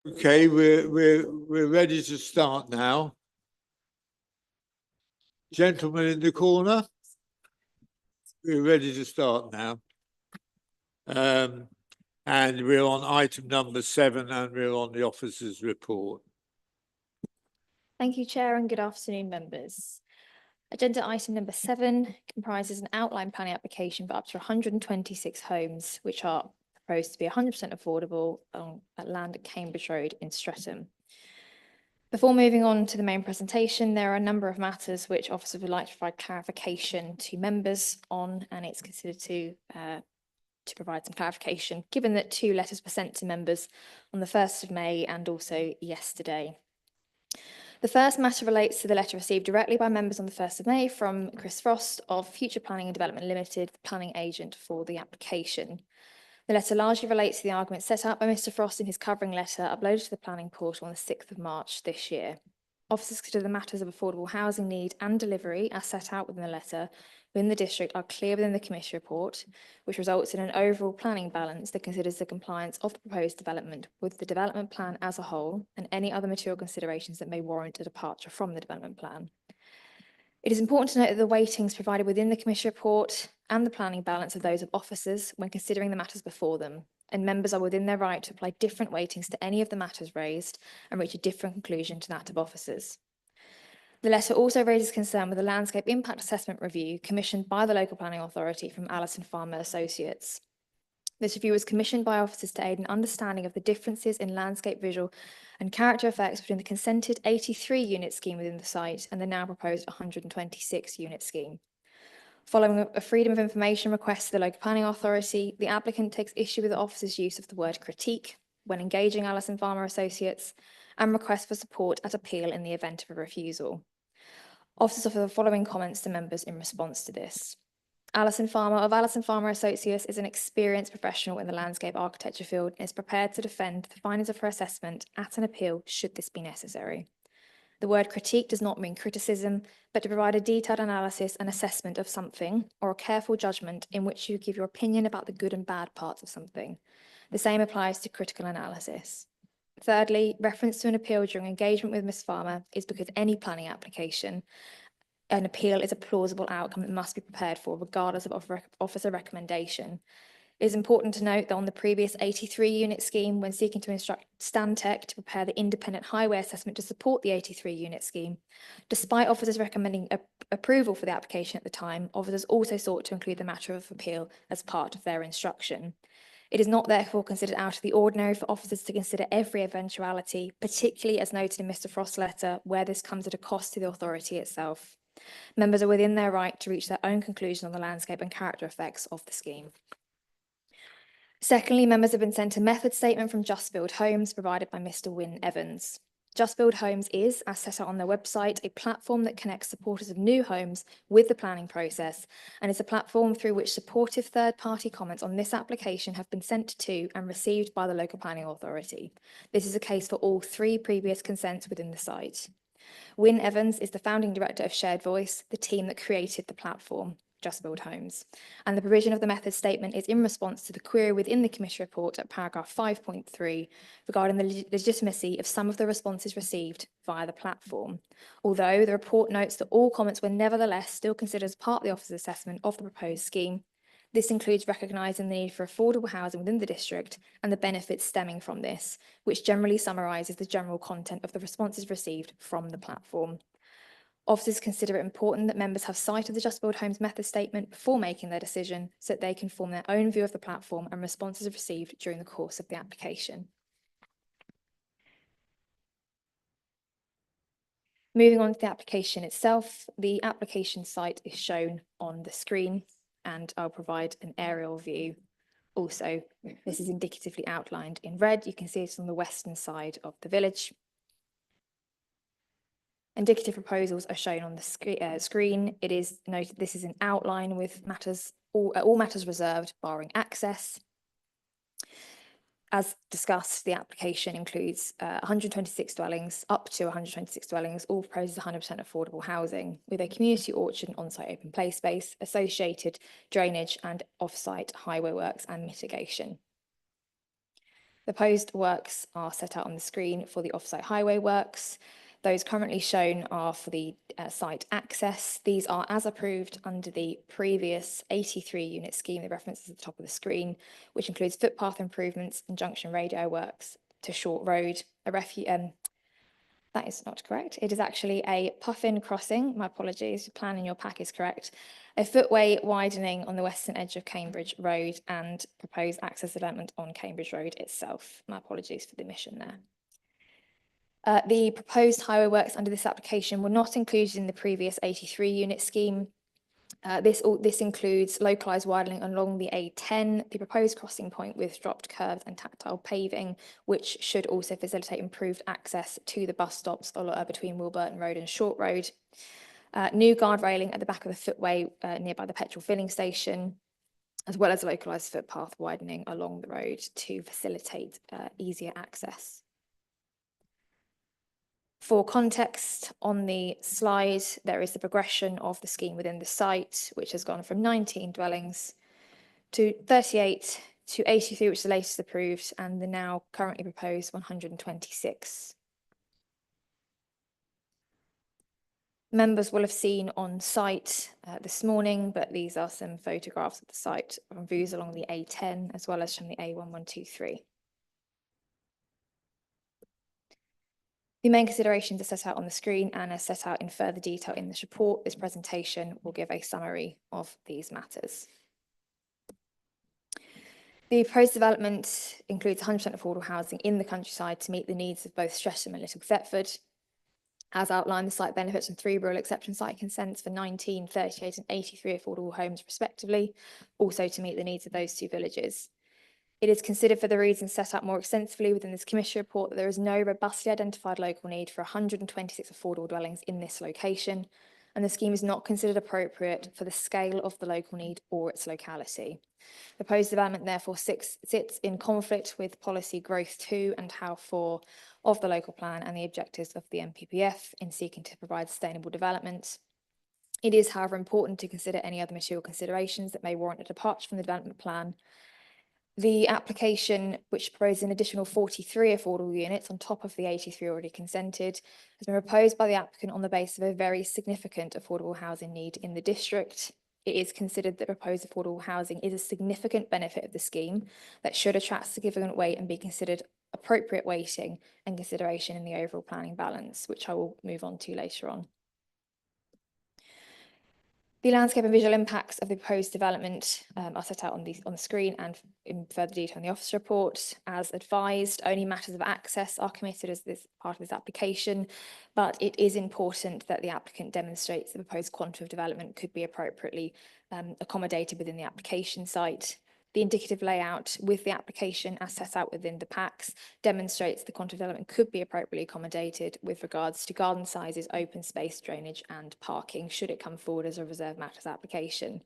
[SPEAKER 1] Okay, we're ready to start now. Gentleman in the corner. We're ready to start now. And we're on item number 7 and we're on the officer's report.
[SPEAKER 18] Thank you, Chair, and good afternoon, members. Agenda item number 7 comprises an outline planning application for up to 126 homes, which are proposed to be 100% affordable at land at Cambridge Road in Streatham. Before moving on to the main presentation, there are a number of matters which officers would like to provide clarification to members on, and it's considered to provide some clarification, given that 2 letters were sent to members on the 1st of May and also yesterday. The first matter relates to the letter received directly by members on the 1st of May from Chris Frost of Future Planning and Development Limited, the planning agent for the application. The letter largely relates to the arguments set out by Mr Frost in his covering letter uploaded to the planning portal on the 6th of March this year. Officers consider the matters of affordable housing need and delivery as set out within the letter within the district are clear within the committee report, which results in an overall planning balance that considers the compliance of the proposed development with the development plan as a whole and any other material considerations that may warrant a departure from the development plan. It is important to note that the weightings provided within the committee report and the planning balance are those of officers when considering the matters before them, and members are within their right to apply different weightings to any of the matters raised and reach a different conclusion to that of officers. The letter also raises concern with the landscape impact assessment review commissioned by the local planning authority from Allison Farmer Associates. This review was commissioned by officers to aid in understanding of the differences in landscape visual and character effects between the consented 83-unit scheme within the site and the now proposed 126-unit scheme. Following a freedom of information request to the local planning authority, the applicant takes issue with the officer's use of the word critique when engaging Allison Farmer Associates and requests for support at appeal in the event of a refusal. Officers offer the following comments to members in response to this. Allison Farmer of Allison Farmer Associates is an experienced professional in the landscape architecture field and is prepared to defend the findings of her assessment at an appeal should this be necessary. The word critique does not mean criticism, but to provide a detailed analysis and assessment of something or a careful judgment in which you give your opinion about the good and bad parts of something. The same applies to critical analysis. Thirdly, reference to an appeal during engagement with Ms. Farmer is because any planning application, an appeal is a plausible outcome that must be prepared for regardless of officer recommendation. It is important to note that on the previous 83-unit scheme, when seeking to instruct Stantec to prepare the independent highway assessment to support the 83-unit scheme, despite officers recommending approval for the application at the time, officers also sought to include the matter of appeal as part of their instruction. It is not therefore considered out of the ordinary for officers to consider every eventuality, particularly as noted in Mr Frost's letter, where this comes at a cost to the authority itself. Members are within their right to reach their own conclusion on the landscape and character effects of the scheme. Secondly, members have been sent a method statement from Just Build Homes provided by Mr Wynne Evans. Just Build Homes is, as set out on their website, a platform that connects supporters of new homes with the planning process and is a platform through which supportive third-party comments on this application have been sent to and received by the local planning authority. This is a case for all 3 previous consents within the site. Wynne Evans is the founding director of Shared Voice, the team that created the platform, Just Build Homes. And the provision of the method statement is in response to the query within the committee report at paragraph 5.3 regarding the legitimacy of some of the responses received via the platform. Although the report notes that all comments were nevertheless still considered as part of the officer's assessment of the proposed scheme, this includes recognising the need for affordable housing within the district and the benefits stemming from this, which generally summarises the general content of the responses received from the platform. Officers consider it important that members have sight of the Just Build Homes method statement before making their decision so that they can form their own view of the platform and responses received during the course of the application. Moving on to the application itself, the application site is shown on the screen and I'll provide an aerial view. Also, this is indicatively outlined in red. You can see it on the western side of the village. Indicative proposals are shown on the screen. It is noted this is an outline with all matters reserved, barring access. As discussed, the application includes 126 dwellings, up to 126 dwellings, all proposes 100% affordable housing, with a community orchard and on-site open play space, associated drainage and off-site highway works and mitigation. The proposed works are set out on the screen for the offsite highway works. Those currently shown are for the site access. These are as approved under the previous 83 unit scheme, the reference is at the top of the screen, which includes footpath improvements and junction radio works to Short Road, that is not correct. It is actually a puffin crossing. My apologies. The plan in your pack is correct. A footway widening on the western edge of Cambridge Road and proposed access development on Cambridge Road itself. My apologies for the omission there. The proposed highway works under this application were not included in the previous 83 unit scheme. This includes localised widening along the A10, the proposed crossing point with dropped curbs and tactile paving, which should also facilitate improved access to the bus stops between Wilburton Road and Short Road. New guard railing at the back of the footway nearby the petrol filling station, as well as localised footpath widening along the road to facilitate easier access. For context, on the slide, there is the progression of the scheme within the site, which has gone from 19 dwellings to 38 to 83, which is the latest approved, and the now currently proposed 126. Members will have seen on site this morning, but these are some photographs of the site from views along the A10, as well as from the A1123. The main considerations are set out on the screen and are set out in further detail in this report. This presentation will give a summary of these matters. The proposed development includes 100% affordable housing in the countryside to meet the needs of both Streatham and Little Thetford. As outlined, the site benefits from 3 rural exception site consents for 19, 38 and 83 affordable homes respectively, also to meet the needs of those 2 villages. It is considered for the reasons set out more extensively within this Commission report that there is no robustly identified local need for 126 affordable dwellings in this location, and the scheme is not considered appropriate for the scale of the local need or its locality. The proposed development therefore sits in conflict with policy growth 2 and how 4 of the local plan and the objectives of the NPPF in seeking to provide sustainable development. It is, however, important to consider any other material considerations that may warrant a departure from the development plan. The application, which proposes an additional 43 affordable units on top of the 83 already consented, has been proposed by the applicant on the basis of a very significant affordable housing need in the district. It is considered that proposed affordable housing is a significant benefit of the scheme that should attract significant weight and be considered appropriate weighting and consideration in the overall planning balance, which I will move on to later on. The landscape and visual impacts of the proposed development are set out on the screen and in further detail in the officer report. As advised, only matters of access are committed as this part of this application, but it is important that the applicant demonstrates the proposed quantum of development could be appropriately accommodated within the application site. The indicative layout with the application as set out within the packs demonstrates the quantum development could be appropriately accommodated with regards to garden sizes, open space, drainage and parking should it come forward as a reserve matters application.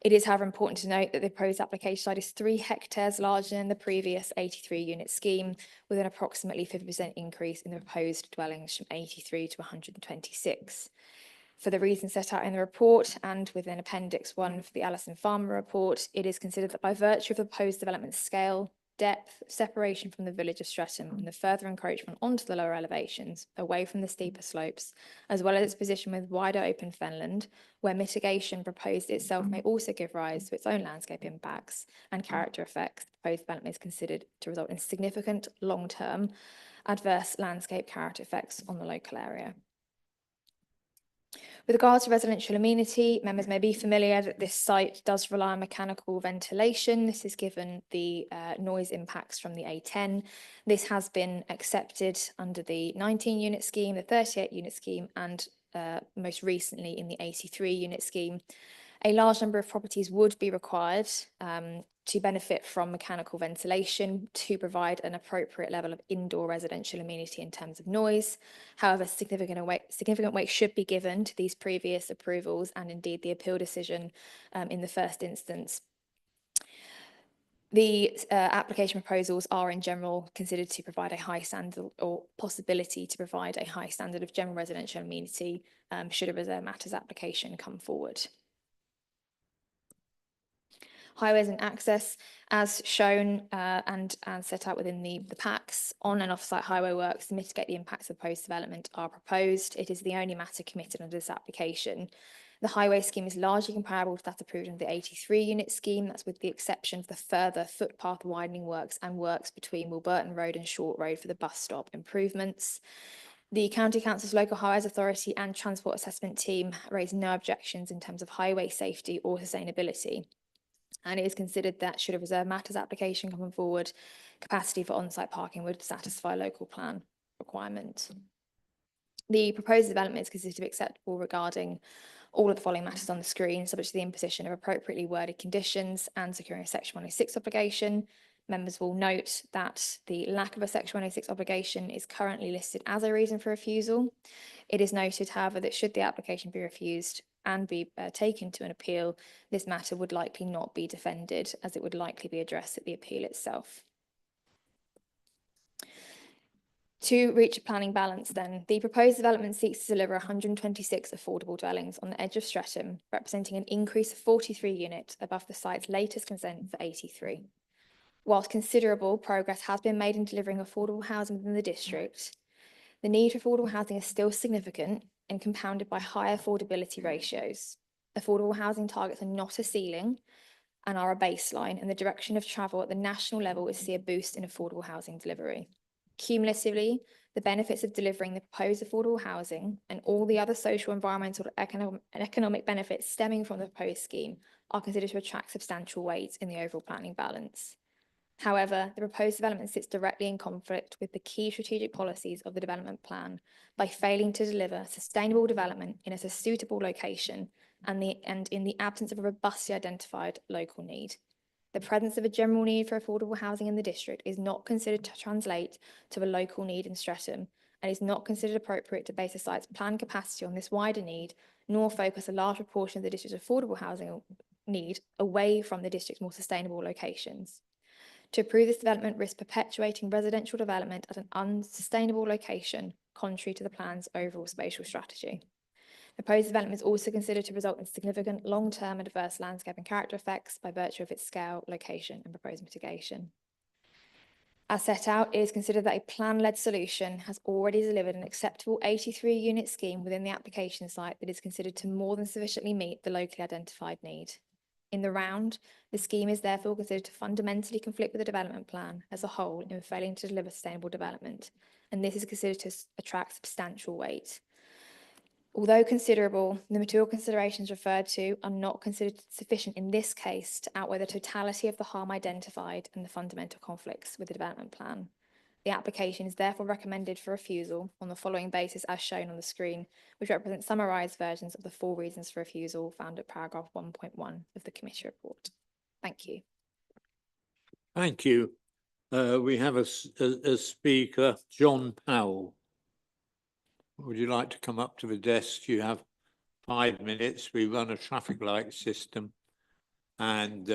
[SPEAKER 18] It is, however, important to note that the proposed application site is 3 hectares larger than the previous 83 unit scheme, with an approximately 50% increase in the proposed dwellings from 83 to 126. For the reasons set out in the report and within Appendix 1 for the Alison Farmer report, it is considered that by virtue of the proposed development scale, depth, separation from the village of Streatham and the further encroachment onto the lower elevations, away from the steeper slopes, as well as its position with wider open fenland, where mitigation proposed itself may also give rise to its own landscape impacts and character effects, the proposed development is considered to result in significant long-term adverse landscape character effects on the local area. With regards to residential amenity, members may be familiar that this site does rely on mechanical ventilation. This is given the noise impacts from the A10. This has been accepted under the 19 unit scheme, the 38 unit scheme, and most recently in the 83 unit scheme. A large number of properties would be required to benefit from mechanical ventilation to provide an appropriate level of indoor residential amenity in terms of noise. However, significant weight should be given to these previous approvals and indeed the appeal decision in the first instance. The application proposals are in general considered to provide a high standard or possibility to provide a high standard of general residential amenity should a reserve matters application come forward. Highways and access, as shown and set out within the packs, on and off-site highway works to mitigate the impacts of proposed development are proposed. It is the only matter committed under this application. The highway scheme is largely comparable to that approved under the 83 unit scheme. That's with the exception of the further footpath widening works and works between Wilburton Road and Short Road for the bus stop improvements. The County Council's Local Highways Authority and Transport Assessment Team raised no objections in terms of highway safety or sustainability. And it is considered that should a reserve matters application come forward, capacity for on-site parking would satisfy local plan requirement. The proposed development is considered to be acceptable regarding all of the following matters on the screen, subject to the imposition of appropriately worded conditions and securing a Section 106 obligation. Members will note that the lack of a Section 106 obligation is currently listed as a reason for refusal. It is noted, however, that should the application be refused and be taken to an appeal, this matter would likely not be defended, as it would likely be addressed at the appeal itself. To reach a planning balance then, the proposed development seeks to deliver 126 affordable dwellings on the edge of Streatham, representing an increase of 43 units above the site's latest consent for 83. Whilst considerable progress has been made in delivering affordable housing within the district, the need for affordable housing is still significant and compounded by high affordability ratios. Affordable housing targets are not a ceiling and are a baseline, and the direction of travel at the national level is to see a boost in affordable housing delivery. Cumulatively, the benefits of delivering the proposed affordable housing and all the other social, environmental, and economic benefits stemming from the proposed scheme are considered to attract substantial weight in the overall planning balance. However, the proposed development sits directly in conflict with the key strategic policies of the development plan by failing to deliver sustainable development in a suitable location and in the absence of a robustly identified local need. The presence of a general need for affordable housing in the district is not considered to translate to a local need in Streatham and is not considered appropriate to base the site's planned capacity on this wider need, nor focus a large proportion of the district's affordable housing need away from the district's more sustainable locations. To approve this development risks perpetuating residential development at an unsustainable location, contrary to the plan's overall spatial strategy. The proposed development is also considered to result in significant long-term adverse landscape and character effects by virtue of its scale, location, and proposed mitigation. As set out, it is considered that a plan-led solution has already delivered an acceptable 83-unit scheme within the application site that is considered to more than sufficiently meet the locally identified need. In the round, the scheme is therefore considered to fundamentally conflict with the development plan as a whole in failing to deliver sustainable development, and this is considered to attract substantial weight. Although considerable, the material considerations referred to are not considered sufficient in this case to outweigh the totality of the harm identified and the fundamental conflicts with the development plan. The application is therefore recommended for refusal on the following basis as shown on the screen, which represent summarised versions of the 4 reasons for refusal found at paragraph 1.1 of the committee report. Thank you.
[SPEAKER 1] Thank you. We have a speaker, John Powell. Would you like to come up to the desk? You have 5 minutes. We run a traffic light system, and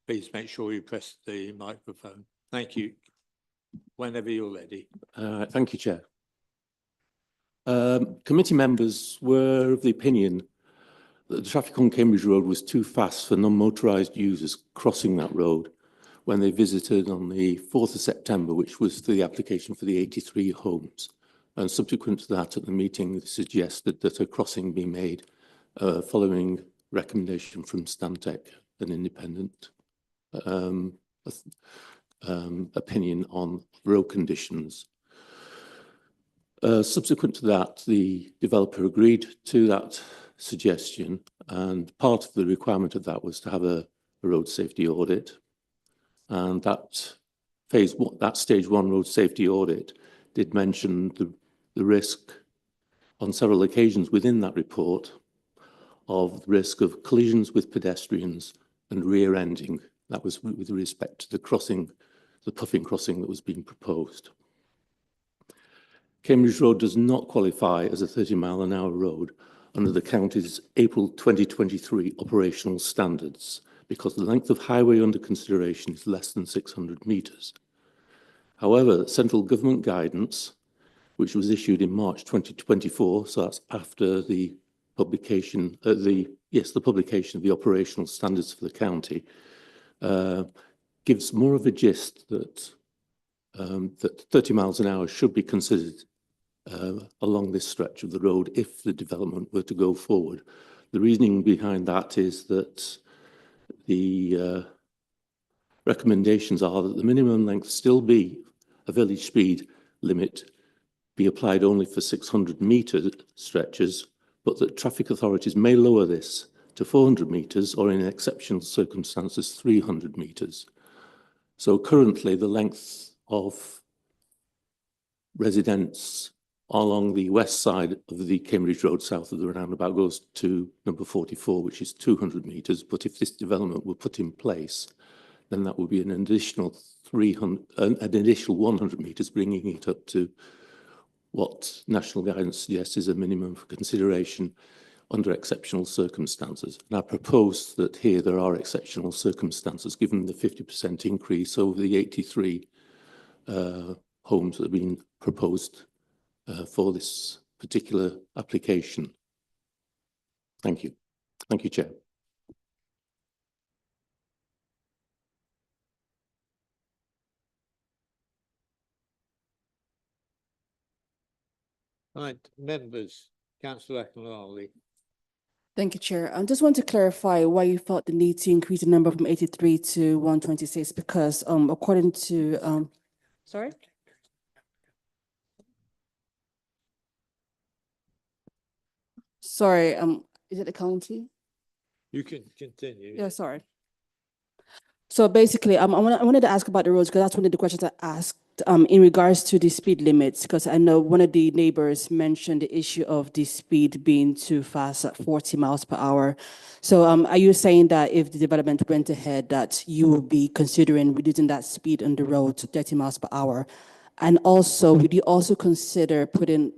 [SPEAKER 1] please make sure you press the microphone. Thank you. Whenever you're ready.
[SPEAKER 19] Thank you, Chair. Committee members were of the opinion that the traffic on Cambridge Road was too fast for non-motorised users crossing that road when they visited on the 4th of September, which was the application for the 83 homes. And subsequent to that, at the meeting, they suggested that a crossing be made following recommendation from Stantec, an independent opinion on road conditions. Subsequent to that, the developer agreed to that suggestion, and part of the requirement of that was to have a road safety audit. And that stage 1 road safety audit did mention the risk on several occasions within that report of the risk of collisions with pedestrians and rear-ending. That was with respect to the crossing, the Puffin crossing that was being proposed. Cambridge Road does not qualify as a 30-mile-an-hour road under the county's April 2023 operational standards because the length of highway under consideration is less than 600 metres. However, central government guidance, which was issued in March 2024, so that's after the publication, the publication of the operational standards for the county, gives more of a gist that that 30 miles an hour should be considered along this stretch of the road if the development were to go forward. The reasoning behind that is that the recommendations are that the minimum length still be a village speed limit, be applied only for 600-metre stretches, but that traffic authorities may lower this to 400 metres or in exceptional circumstances 300 metres. So currently the length of residents along the west side of the Cambridge Road south of the roundabout goes to number 44, which is 200 metres. But if this development were put in place, then that would be an additional 100 metres, bringing it up to what national guidance suggests is a minimum for consideration under exceptional circumstances. And I propose that here there are exceptional circumstances, given the 50% increase over the 83 homes that have been proposed for this particular application. Thank you. Thank you, Chair.
[SPEAKER 1] Right, members, Councillor Akinlali.
[SPEAKER 7] Thank you, Chair. I just want to clarify why you felt the need to increase the number from 83 to 126, because according to sorry? Sorry, is it the county?
[SPEAKER 1] You can continue.
[SPEAKER 7] Yeah, sorry. So basically, I wanted to ask about the roads, because that's one of the questions I asked in regards to the speed limits, because I know one of the neighbors mentioned the issue of the speed being too fast at 40 miles per hour. So are you saying that if the development went ahead, that you will be considering reducing that speed on the road to 30 miles per hour? And also, would you also consider putting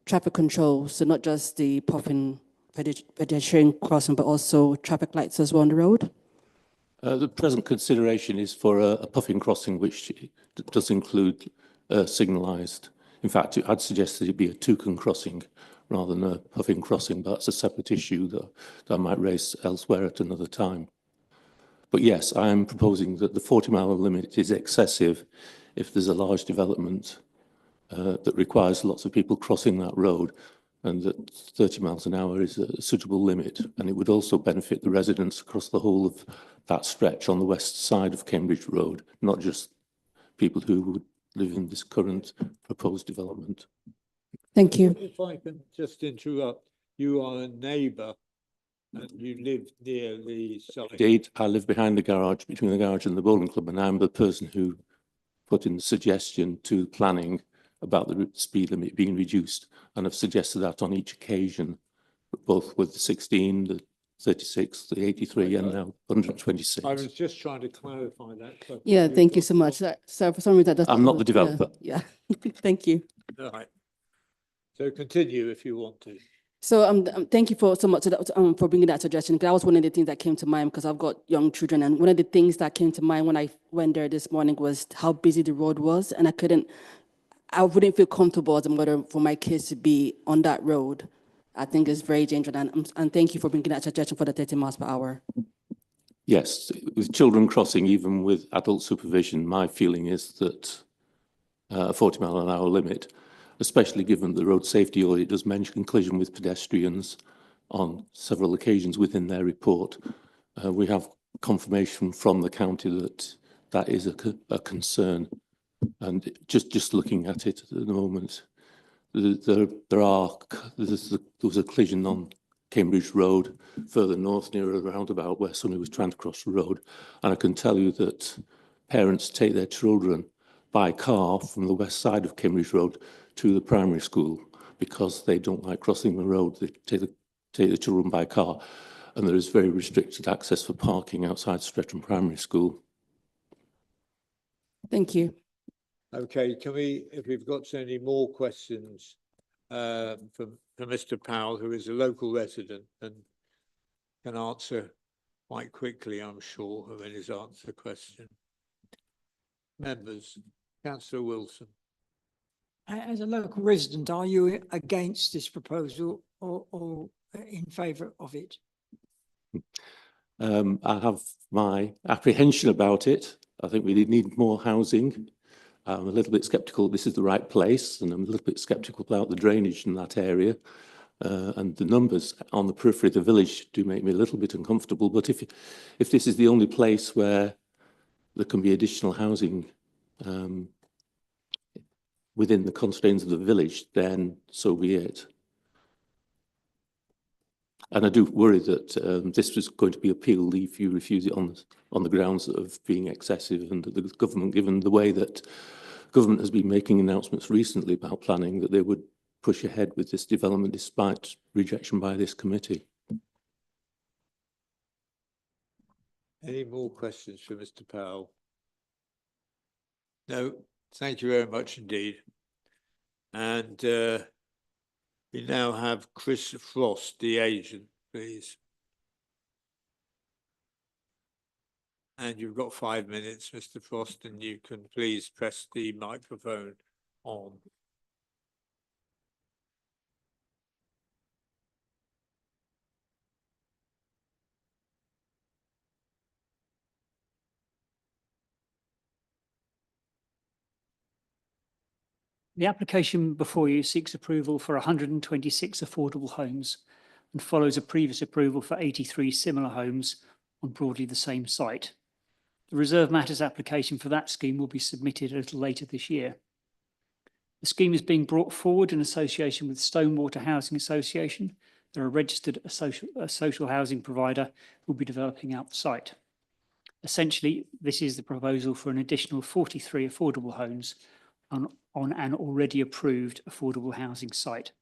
[SPEAKER 7] traffic controls, so not just the puffing pedestrian crossing, but also traffic lights as well on the road?
[SPEAKER 19] The present consideration is for a puffing crossing, which does include signalised. In fact, I'd suggest that it be a toucan crossing rather than a puffing crossing, but that's a separate issue that I might raise elsewhere at another time. But yes, I am proposing that the 40-mile limit is excessive if there's a large development that requires lots of people crossing that road, and that 30 miles an hour is a suitable limit. And it would also benefit the residents across the whole of that stretch on the west side of Cambridge Road, not just people who would live in this current proposed development.
[SPEAKER 7] Thank you.
[SPEAKER 1] If I can just interrupt, you are a neighbour and you live near the site.
[SPEAKER 19] Indeed, I live behind the garage, between the garage and the bowling club, and I'm the person who put in the suggestion to planning about the speed limit being reduced, and I've suggested that on each occasion, both with the 16, the 36, the 83, and now 126.
[SPEAKER 1] I was just trying to clarify that.
[SPEAKER 7] Yeah, thank you so much. So for some reason, that doesn't.
[SPEAKER 19] I'm not the developer.
[SPEAKER 7] Yeah, thank you.
[SPEAKER 1] All right. So continue if you want to.
[SPEAKER 7] So thank you for so much for bringing that suggestion, because that was one of the things that came to mind, because I've got young children, and one of the things that came to mind when I went there this morning was how busy the road was, and I wouldn't feel comfortable as a mother for my kids to be on that road. I think it's very dangerous, and thank you for bringing that suggestion for the 30 miles per hour.
[SPEAKER 19] Yes, with children crossing, even with adult supervision, my feeling is that a 40-mile-an-hour limit, especially given the road safety audit does mention collision with pedestrians on several occasions within their report. We have confirmation from the county that that is a concern. And just looking at it at the moment, there was a collision on Cambridge Road further north near a roundabout where somebody was trying to cross the road. And I can tell you that parents take their children by car from the west side of Cambridge Road to the primary school because they don't like crossing the road. They take the children by car, and there is very restricted access for parking outside Streatham Primary School.
[SPEAKER 7] Thank you.
[SPEAKER 1] Okay, can we, if we've got any more questions for Mr. Powell, who is a local resident and can answer quite quickly, I'm sure, when he's answered the question. Members, Councillor Wilson.
[SPEAKER 17] As a local resident, are you against this proposal, or in favour of it?
[SPEAKER 19] I have my apprehension about it. I think we need more housing. I'm a little bit sceptical this is the right place, and I'm a little bit sceptical about the drainage in that area. And the numbers on the periphery of the village do make me a little bit uncomfortable. But if this is the only place where there can be additional housing within the constraints of the village, then so be it. And I do worry that this was going to be appealed if you refuse it on the grounds of being excessive, and that the government, given the way that government has been making announcements recently about planning, that they would push ahead with this development despite rejection by this committee.
[SPEAKER 1] Any more questions for Mr. Powell? No, thank you very much indeed. And we now have Chris Frost, the agent, please. And you've got 5 minutes, Mr. Frost, and you can please press the microphone on.
[SPEAKER 20] The application before you seeks approval for 126 affordable homes and follows a previous approval for 83 similar homes on broadly the same site. The Reserve Matters application for that scheme will be submitted a little later this year. The scheme is being brought forward in association with Stonewater Housing Association. They're a registered social housing provider who will be developing out the site. Essentially, this is the proposal for an additional 43 affordable homes on an already approved affordable housing site.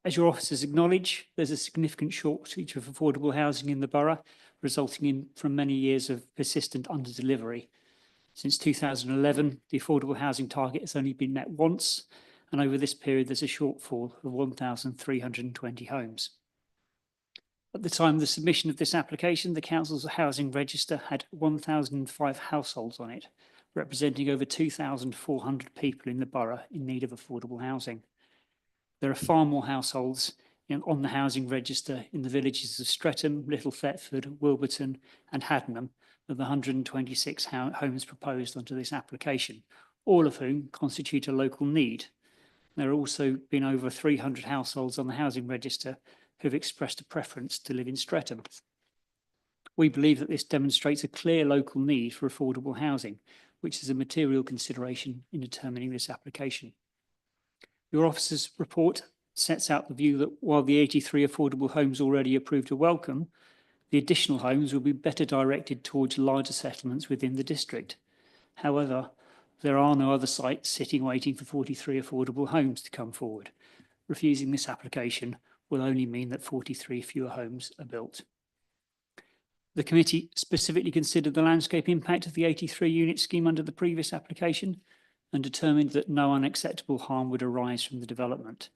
[SPEAKER 20] As your officers acknowledge, there's a significant shortage of affordable housing in the borough, resulting from many years of persistent under-delivery. Since 2011, the affordable housing target has only been met once, and over this period there's a shortfall of 1,320 homes. At the time of the submission of this application, the Council's housing register had 1,005 households on it, representing over 2,400 people in the borough in need of affordable housing. There are far more households on the housing register in the villages of Streatham, Little Thetford, Wilburton and Haddenham than the 126 homes proposed under this application, all of whom constitute a local need. There have also been over 300 households on the housing register who have expressed a preference to live in Streatham. We believe that this demonstrates a clear local need for affordable housing, which is a material consideration in determining this application. Your officer's report sets out the view that while the 83 affordable homes already approved are welcome, the additional homes will be better directed towards larger settlements within the district. However, there are no other sites sitting waiting for 43 affordable homes to come forward. Refusing this application will only mean that 43 fewer homes are built. The committee specifically considered the landscape impact of the 83 unit scheme under the previous application and determined that no unacceptable harm would arise from the development.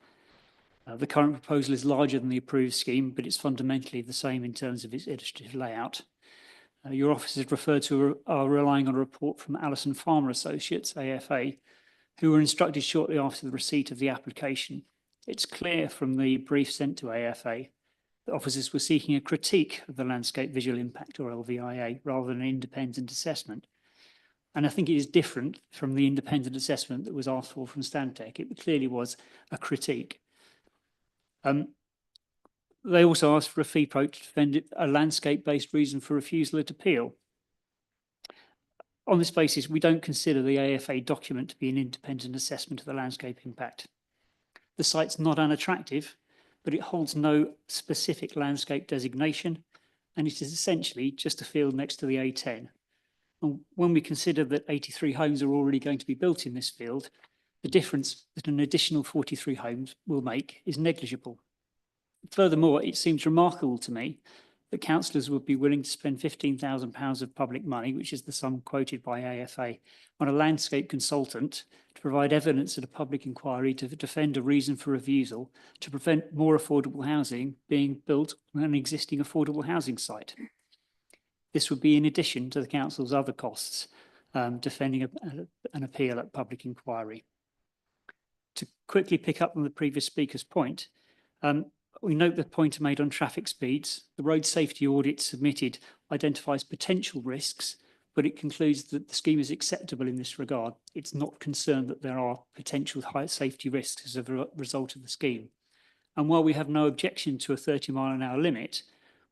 [SPEAKER 20] The current proposal is larger than the approved scheme, but it's fundamentally the same in terms of its illustrative layout. Your officers are relying on a report from Allison Farmer Associates, AFA, who were instructed shortly after the receipt of the application. It's clear from the brief sent to AFA that officers were seeking a critique of the landscape visual impact, or LVIA, rather than an independent assessment. And I think it is different from the independent assessment that was asked for from Stantec. It clearly was a critique. They also asked for a fee approach to defend a landscape-based reason for refusal at appeal. On this basis, we don't consider the AFA document to be an independent assessment of the landscape impact. The site's not unattractive, but it holds no specific landscape designation, and it is essentially just a field next to the A10. And when we consider that 83 homes are already going to be built in this field, the difference that an additional 43 homes will make is negligible. Furthermore, it seems remarkable to me that councillors would be willing to spend £15,000 of public money, which is the sum quoted by AFA, on a landscape consultant to provide evidence at a public inquiry to defend a reason for refusal to prevent more affordable housing being built on an existing affordable housing site. This would be in addition to the council's other costs defending an appeal at public inquiry. To quickly pick up on the previous speaker's point, We note the point made on traffic speeds. The road safety audit submitted identifies potential risks, but it concludes that the scheme is acceptable in this regard. It's not concerned that there are potential high safety risks as a result of the scheme. And while we have no objection to a 30-mile-an-hour limit,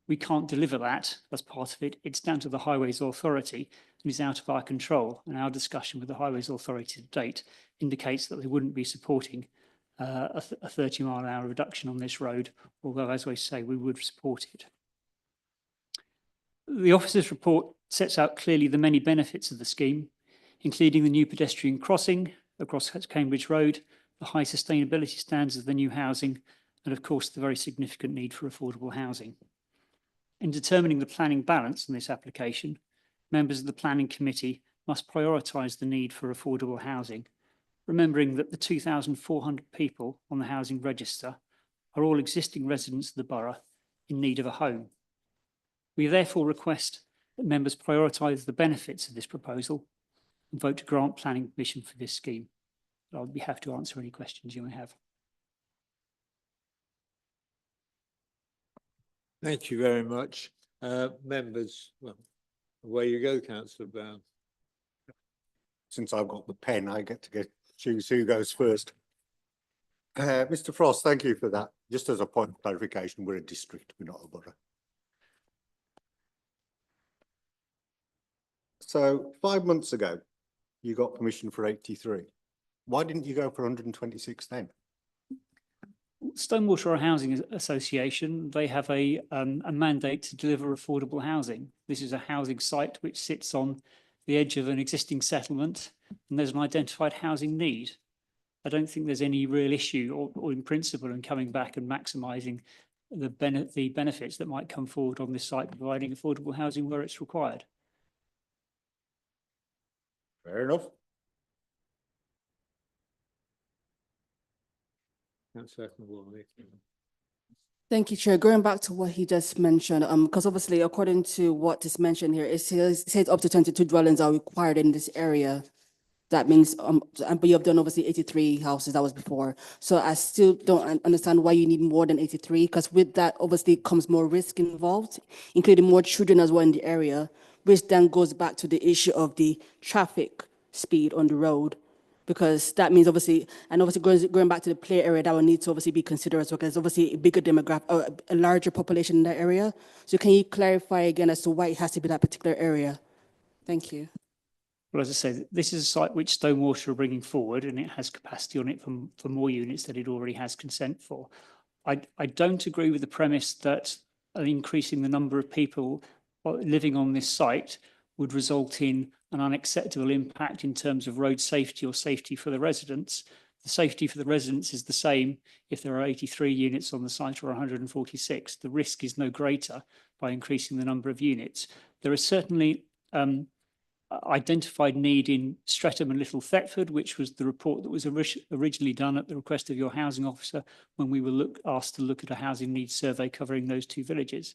[SPEAKER 20] we can't deliver that as part of it. It's down to the Highways Authority and is out of our control. And our discussion with the Highways Authority to date indicates that they wouldn't be supporting a 30-mile-an-hour reduction on this road, although, as I say, we would support it. The officer's report sets out clearly the many benefits of the scheme, including the new pedestrian crossing across Cambridge Road, the high sustainability standards of the new housing, and of course, the very significant need for affordable housing. In determining the planning balance in this application, members of the planning committee must prioritise the need for affordable housing, remembering that the 2,400 people on the housing register are all existing residents of the borough in need of a home. We therefore request that members prioritise the benefits of this proposal and vote to grant planning permission for this scheme. I'll be happy to answer any questions you may have.
[SPEAKER 1] Thank you very much. Members, well, away you go, Councillor Brown.
[SPEAKER 11] Since I've got the pen, I get to choose who goes first. Mr. Frost, thank you for that. Just as a point of clarification, we're a district, we're not a borough. So 5 months ago, you got permission for 83. Why didn't you go for 126 then?
[SPEAKER 20] Stonewater Housing Association, they have a mandate to deliver affordable housing. This is a housing site which sits on the edge of an existing settlement, and there's an identified housing need. I don't think there's any real issue or in principle in coming back and maximising the benefits that might come forward on this site, providing affordable housing where it's required.
[SPEAKER 11] Fair enough.
[SPEAKER 7] Thank you, Chair. Going back to what he just mentioned, because obviously, according to what is mentioned here, it says up to 22 dwellings are required in this area. That means, but you have done obviously 83 houses, that was before. So I still don't understand why you need more than 83, because with that obviously comes more risk involved, including more children as well in the area, which then goes back to the issue of the traffic speed on the road. Because that means obviously, and obviously going back to the play area, that will need to obviously be considered as well, because obviously a bigger demographic, or a larger population in that area. So can you clarify again as to why it has to be that particular area? Thank you.
[SPEAKER 20] Well, as I say, this is a site which Stonewater are bringing forward, and it has capacity on it for more units that it already has consent for. I don't agree with the premise that increasing the number of people living on this site would result in an unacceptable impact in terms of road safety or safety for the residents. The safety for the residents is the same if there are 83 units on the site or 146. The risk is no greater by increasing the number of units. There is certainly identified need in Streatham and Little Thetford, which was the report that was originally done at the request of your housing officer when we were asked to look at a housing needs survey covering those two villages.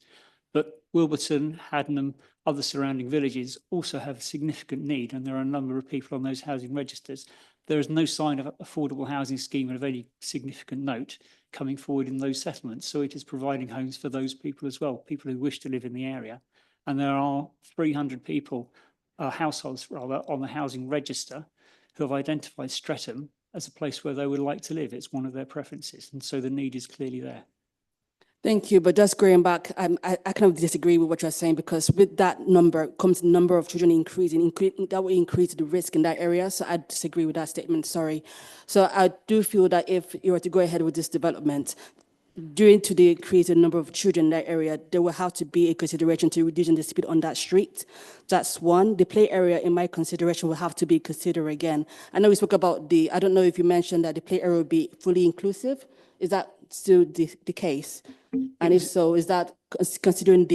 [SPEAKER 20] But Wilburton, Haddenham, other surrounding villages also have a significant need, and there are a number of people on those housing registers. There is no sign of affordable housing scheme of any significant note coming forward in those settlements. So it is providing homes for those people as well, people who wish to live in the area. And there are 300 people, households rather, on the housing register who have identified Streatham as a place where they would like to live. It's one of their preferences. And so the need is clearly there.
[SPEAKER 7] Thank you, but just going back, I kind of disagree with what you're saying, because with that number comes the number of children increasing, that will increase the risk in that area. So I disagree with that statement, sorry. So I do feel that if you were to go ahead with this development, due to the increased number of children in that area, there will have to be a consideration to reducing the speed on that street. That's one. The play area, in my consideration, will have to be considered again. I know we spoke about I don't know if you mentioned that the play area will be fully inclusive. Is that still the case? And if so, is that considering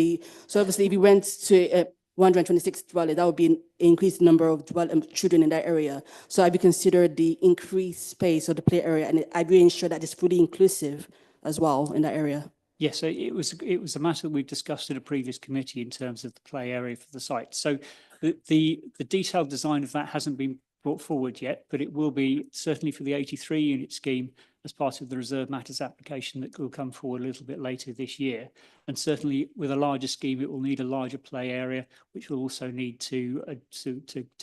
[SPEAKER 7] so obviously if we went to 126 dwellings, that would be an increased number of children in that area. So have you considered the increased space of the play area, and have you ensured that it's fully inclusive as well in that area?
[SPEAKER 20] Yes, so it was a matter that we've discussed at a previous committee in terms of the play area for the site. So the detailed design of that hasn't been brought forward yet, but it will be certainly for the 83 unit scheme as part of the reserve matters application that will come forward a little bit later this year. And certainly with a larger scheme, it will need a larger play area, which will also need to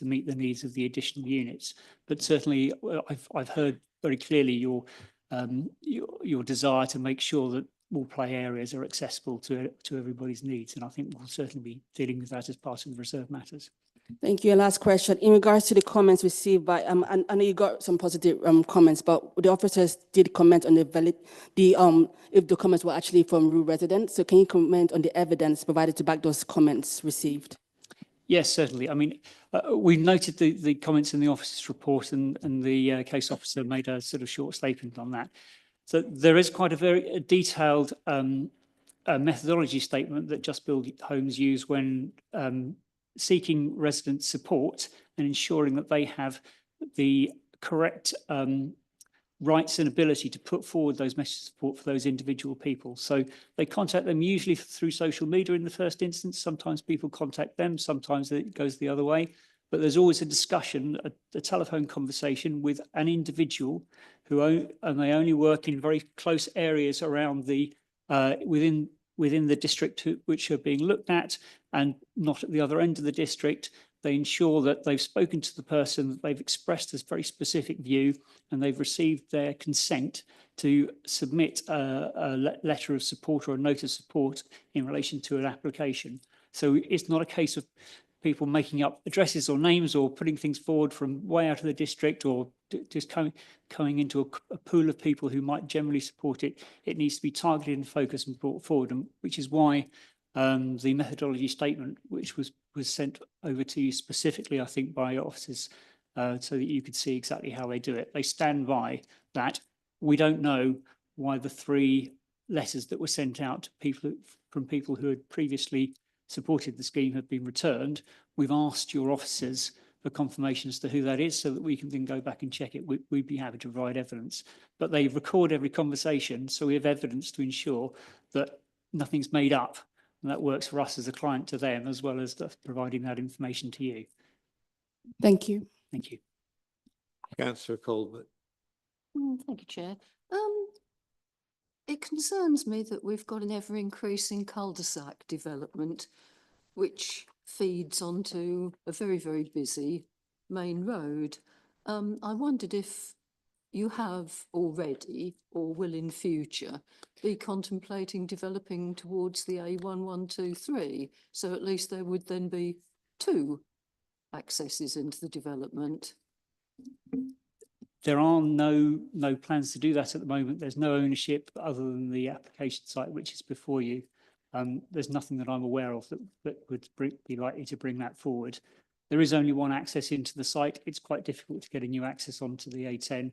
[SPEAKER 20] meet the needs of the additional units. But certainly I've heard very clearly your desire to make sure that all play areas are accessible to everybody's needs. And I think we'll certainly be dealing with that as part of the reserve matters.
[SPEAKER 7] Thank you. And last question, in regards to the comments received by, I know you got some positive comments, but the officers did comment on if the comments were actually from rural residents. So can you comment on the evidence provided to back those comments received?
[SPEAKER 20] Yes, certainly. I mean, we noted the comments in the officer's report, and the case officer made a sort of short statement on that. So there is quite a very detailed methodology statement that Just Build Homes use when seeking resident support and ensuring that they have the correct rights and ability to put forward those messages of support for those individual people. So they contact them usually through social media in the first instance. Sometimes people contact them, sometimes it goes the other way. But there's always a discussion, a telephone conversation with an individual and they only work in very close areas around the within the district which are being looked at, and not at the other end of the district. They ensure that they've spoken to the person, that they've expressed this very specific view, and they've received their consent to submit a letter of support or a note of support in relation to an application. So it's not a case of people making up addresses or names or putting things forward from way out of the district, or just coming into a pool of people who might generally support it. It needs to be targeted and focused and brought forward, and which is why the methodology statement, which was sent over to you specifically, I think, by officers, so that you could see exactly how they do it. They stand by that. We don't know why the 3 letters that were sent out to from people who had previously supported the scheme have been returned. We've asked your officers for confirmation as to who that is, so that we can then go back and check it. We'd be happy to provide evidence, but they record every conversation, so we have evidence to ensure that nothing's made up, and that works for us as a client to them, as well as providing that information to you.
[SPEAKER 7] Thank you.
[SPEAKER 20] Thank you.
[SPEAKER 1] Councillor Colbert.
[SPEAKER 8] Thank you, Chair. It concerns me that we've got an ever-increasing cul-de-sac development, which feeds onto a very, very busy main road. I wondered if you have already, or will in future, be contemplating developing towards the A1123, so at least there would then be 2 accesses into the development.
[SPEAKER 20] There are no plans to do that at the moment. There's no ownership other than the application site, which is before you. There's nothing that I'm aware of that would be likely to bring that forward. There is only one access into the site. It's quite difficult to get a new access onto the A10.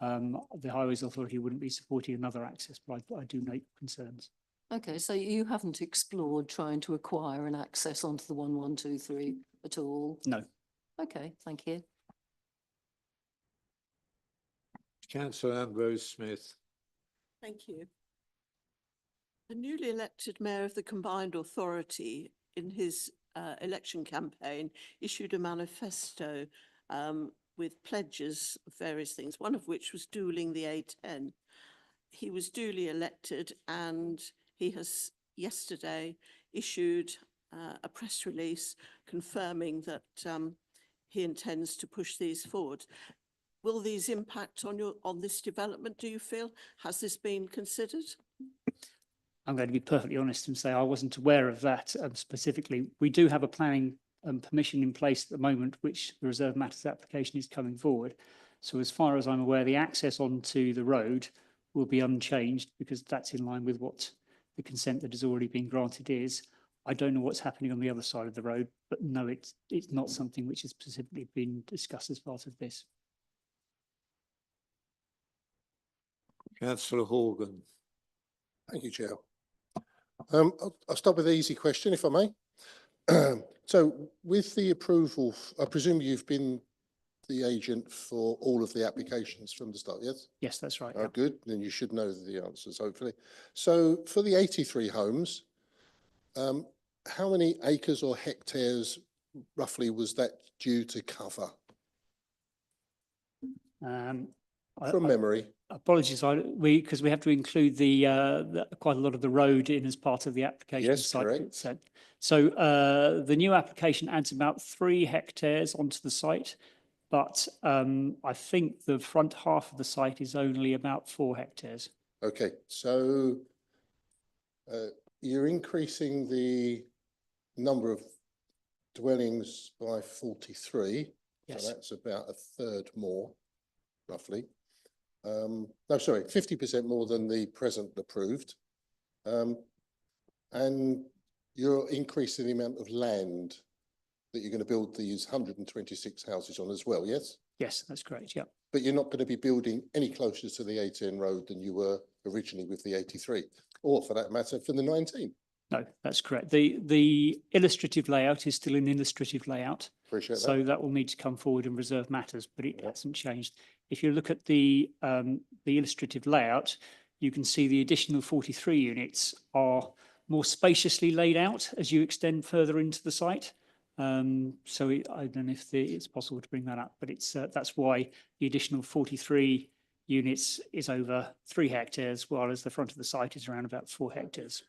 [SPEAKER 20] The Highways Authority wouldn't be supporting another access, but I do note concerns.
[SPEAKER 8] Okay, so you haven't explored trying to acquire an access onto the 1123 at all?
[SPEAKER 20] No.
[SPEAKER 8] Okay, thank you.
[SPEAKER 1] Councillor Ambrose Smith.
[SPEAKER 9] Thank you. The newly elected mayor of the combined authority, in his election campaign, issued a manifesto with pledges of various things, one of which was dualling the A10. He was duly elected, and he has yesterday issued a press release confirming that he intends to push these forward. Will these impact on this development, do you feel? Has this been considered?
[SPEAKER 20] I'm going to be perfectly honest and say I wasn't aware of that specifically. We do have a planning permission in place at the moment, which the Reserve Matters application is coming forward. So as far as I'm aware, the access onto the road will be unchanged, because that's in line with what the consent that has already been granted is. I don't know what's happening on the other side of the road, but no, it's not something which has specifically been discussed as part of this.
[SPEAKER 1] Councillor Horgan.
[SPEAKER 14] Thank you, Chair. I'll start with the easy question, if I may. So with the approval, I presume you've been the agent for all of the applications from the start, yes?
[SPEAKER 20] Yes, that's right.
[SPEAKER 14] Oh, good. Then you should know the answers, hopefully. So for the 83 homes, how many acres or hectares roughly was that due to cover? From memory.
[SPEAKER 20] Apologies, because we have to include quite a lot of the road in as part of the application.
[SPEAKER 14] Yes,
[SPEAKER 20] site
[SPEAKER 14] correct.
[SPEAKER 20] consent. So the new application adds about 3 hectares onto the site, but I think the front half of the site is only about 4 hectares.
[SPEAKER 14] Okay, so you're increasing the number of dwellings by 43.
[SPEAKER 20] Yes.
[SPEAKER 14] So that's about a third more, roughly. No, sorry, 50% more than the present approved. And you're increasing the amount of land that you're going to build these 126 houses on as well, yes?
[SPEAKER 20] Yes, that's correct, yeah.
[SPEAKER 14] But you're not going to be building any closer to the 18 road than you were originally with the 83, or for that matter, for the 19.
[SPEAKER 20] No, that's correct. The illustrative layout is still an illustrative layout.
[SPEAKER 14] Appreciate that.
[SPEAKER 20] So that will need to come forward and reserve matters, but it hasn't changed. If you look at the illustrative layout, you can see the additional 43 units are more spaciously laid out as you extend further into the site. So I don't know if it's possible to bring that up, but it's that's why the additional 43 units is over 3 hectares, while as the front of the site is around about 4 hectares.